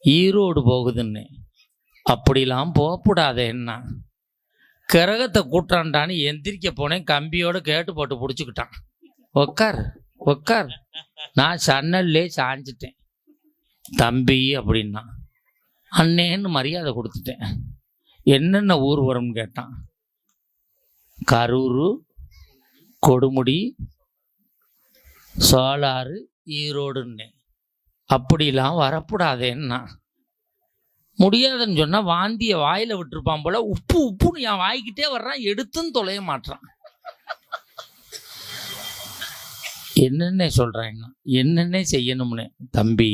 ஈரோடு போகுதுன்னு. அப்படிலாம் போகக்கூடாது. என்ன கிரகத்தை கூட்டான்டான்னு எந்திரிக்க போனேன். கம்பியோடு கேட்டு போட்டு பிடிச்சிக்கிட்டான். உக்கார் உக்கார். நான் சன்னல்லே சாஞ்சிட்டேன். தம்பி அப்படின்னா அண்ணேன்னு மரியாதை கொடுத்துட்டேன். என்னென்ன ஊர் வரும்னு கேட்டான். கரூர், கொடுமுடி, சோலாறு, ஈரோடுன்னு. அப்படிலாம் வரக்கூடாதேன்னா. முடியாதுன்னு சொன்னால் வாந்திய வாயில் விட்டுருப்பான் போல. உப்பு உப்புன்னு என் வாய்க்கிட்டே வர்றான், எடுத்துன்னு தொலைய மாட்டான். என்னென்ன சொல்கிறேன், என்னென்ன செய்யணும்னு. தம்பி,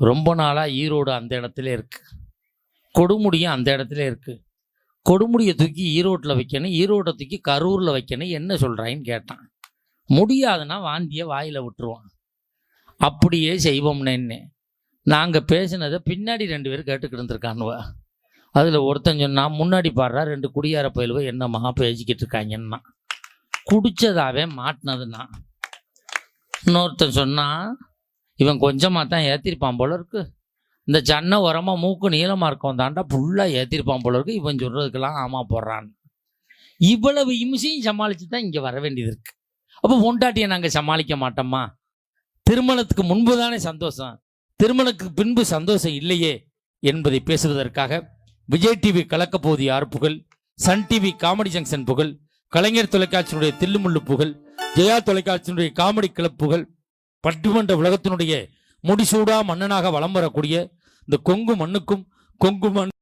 ரொம்ப நாளாக ஈரோடு அந்த இடத்துல இருக்கு, கொடுமுடியும் அந்த இடத்துல இருக்கு. கொடுமுடியை தூக்கி ஈரோட்டில் வைக்கணும், ஈரோட்டை தூக்கி கரூரில் வைக்கணும். என்ன சொல்கிறாயின்னு கேட்டான். முடியாதுன்னா வாந்தியை வாயில் விட்டுருவான். அப்படியே செய்வோம்னு. நாங்கள் பேசினதை பின்னாடி 2 பேர் கேட்டுக்கிட்டு இருந்திருக்கானுவா. அதில் ஒருத்தன் சொன்னால், முன்னாடி பாடுறா 2 குடியார பயிலுவ என்னம்மா பேசிக்கிட்டு இருக்காங்கன்னா, குடித்ததாவே மாட்டினதுன்னா. இன்னொருத்தன் சொன்னால், இவன் கொஞ்சமாக தான் ஏற்றிருப்பான் போல இருக்கு, இந்த சன்னை உரமாக மூக்கு நீளமாக இருக்கும் தாண்டா ஃபுல்லாக ஏற்றிருப்பான் போல இருக்கு, இவன் சொல்கிறதுக்கெல்லாம் ஆமாம் போடுறான்னு. இவ்வளவு இம்சையும் சமாளித்து தான் இங்கே வர வேண்டியது இருக்குது. அப்போ பொண்டாட்டியை நாங்கள் சமாளிக்க மாட்டோமா? திருமணத்துக்கு முன்பு தானே சந்தோஷம், திருமணத்துக்கு பின்பு சந்தோஷம் இல்லையே என்பதை பேசுவதற்காக விஜய் டிவி கலக்கப்போது யார் புகழ், சன் டிவி காமெடி ஜங்ஷன் புகழ், கலைஞர் தொலைக்காட்சியினுடைய தில்லுமுள்ளு புகழ், ஜெயா தொலைக்காட்சியினுடைய காமெடி கிளப் புகழ், பட்டிமன்ற உலகத்தினுடைய முடிசூடா மன்னனாக வலம் வரக்கூடிய இந்த கொங்கு மண்ணுக்கும் கொங்கு மண்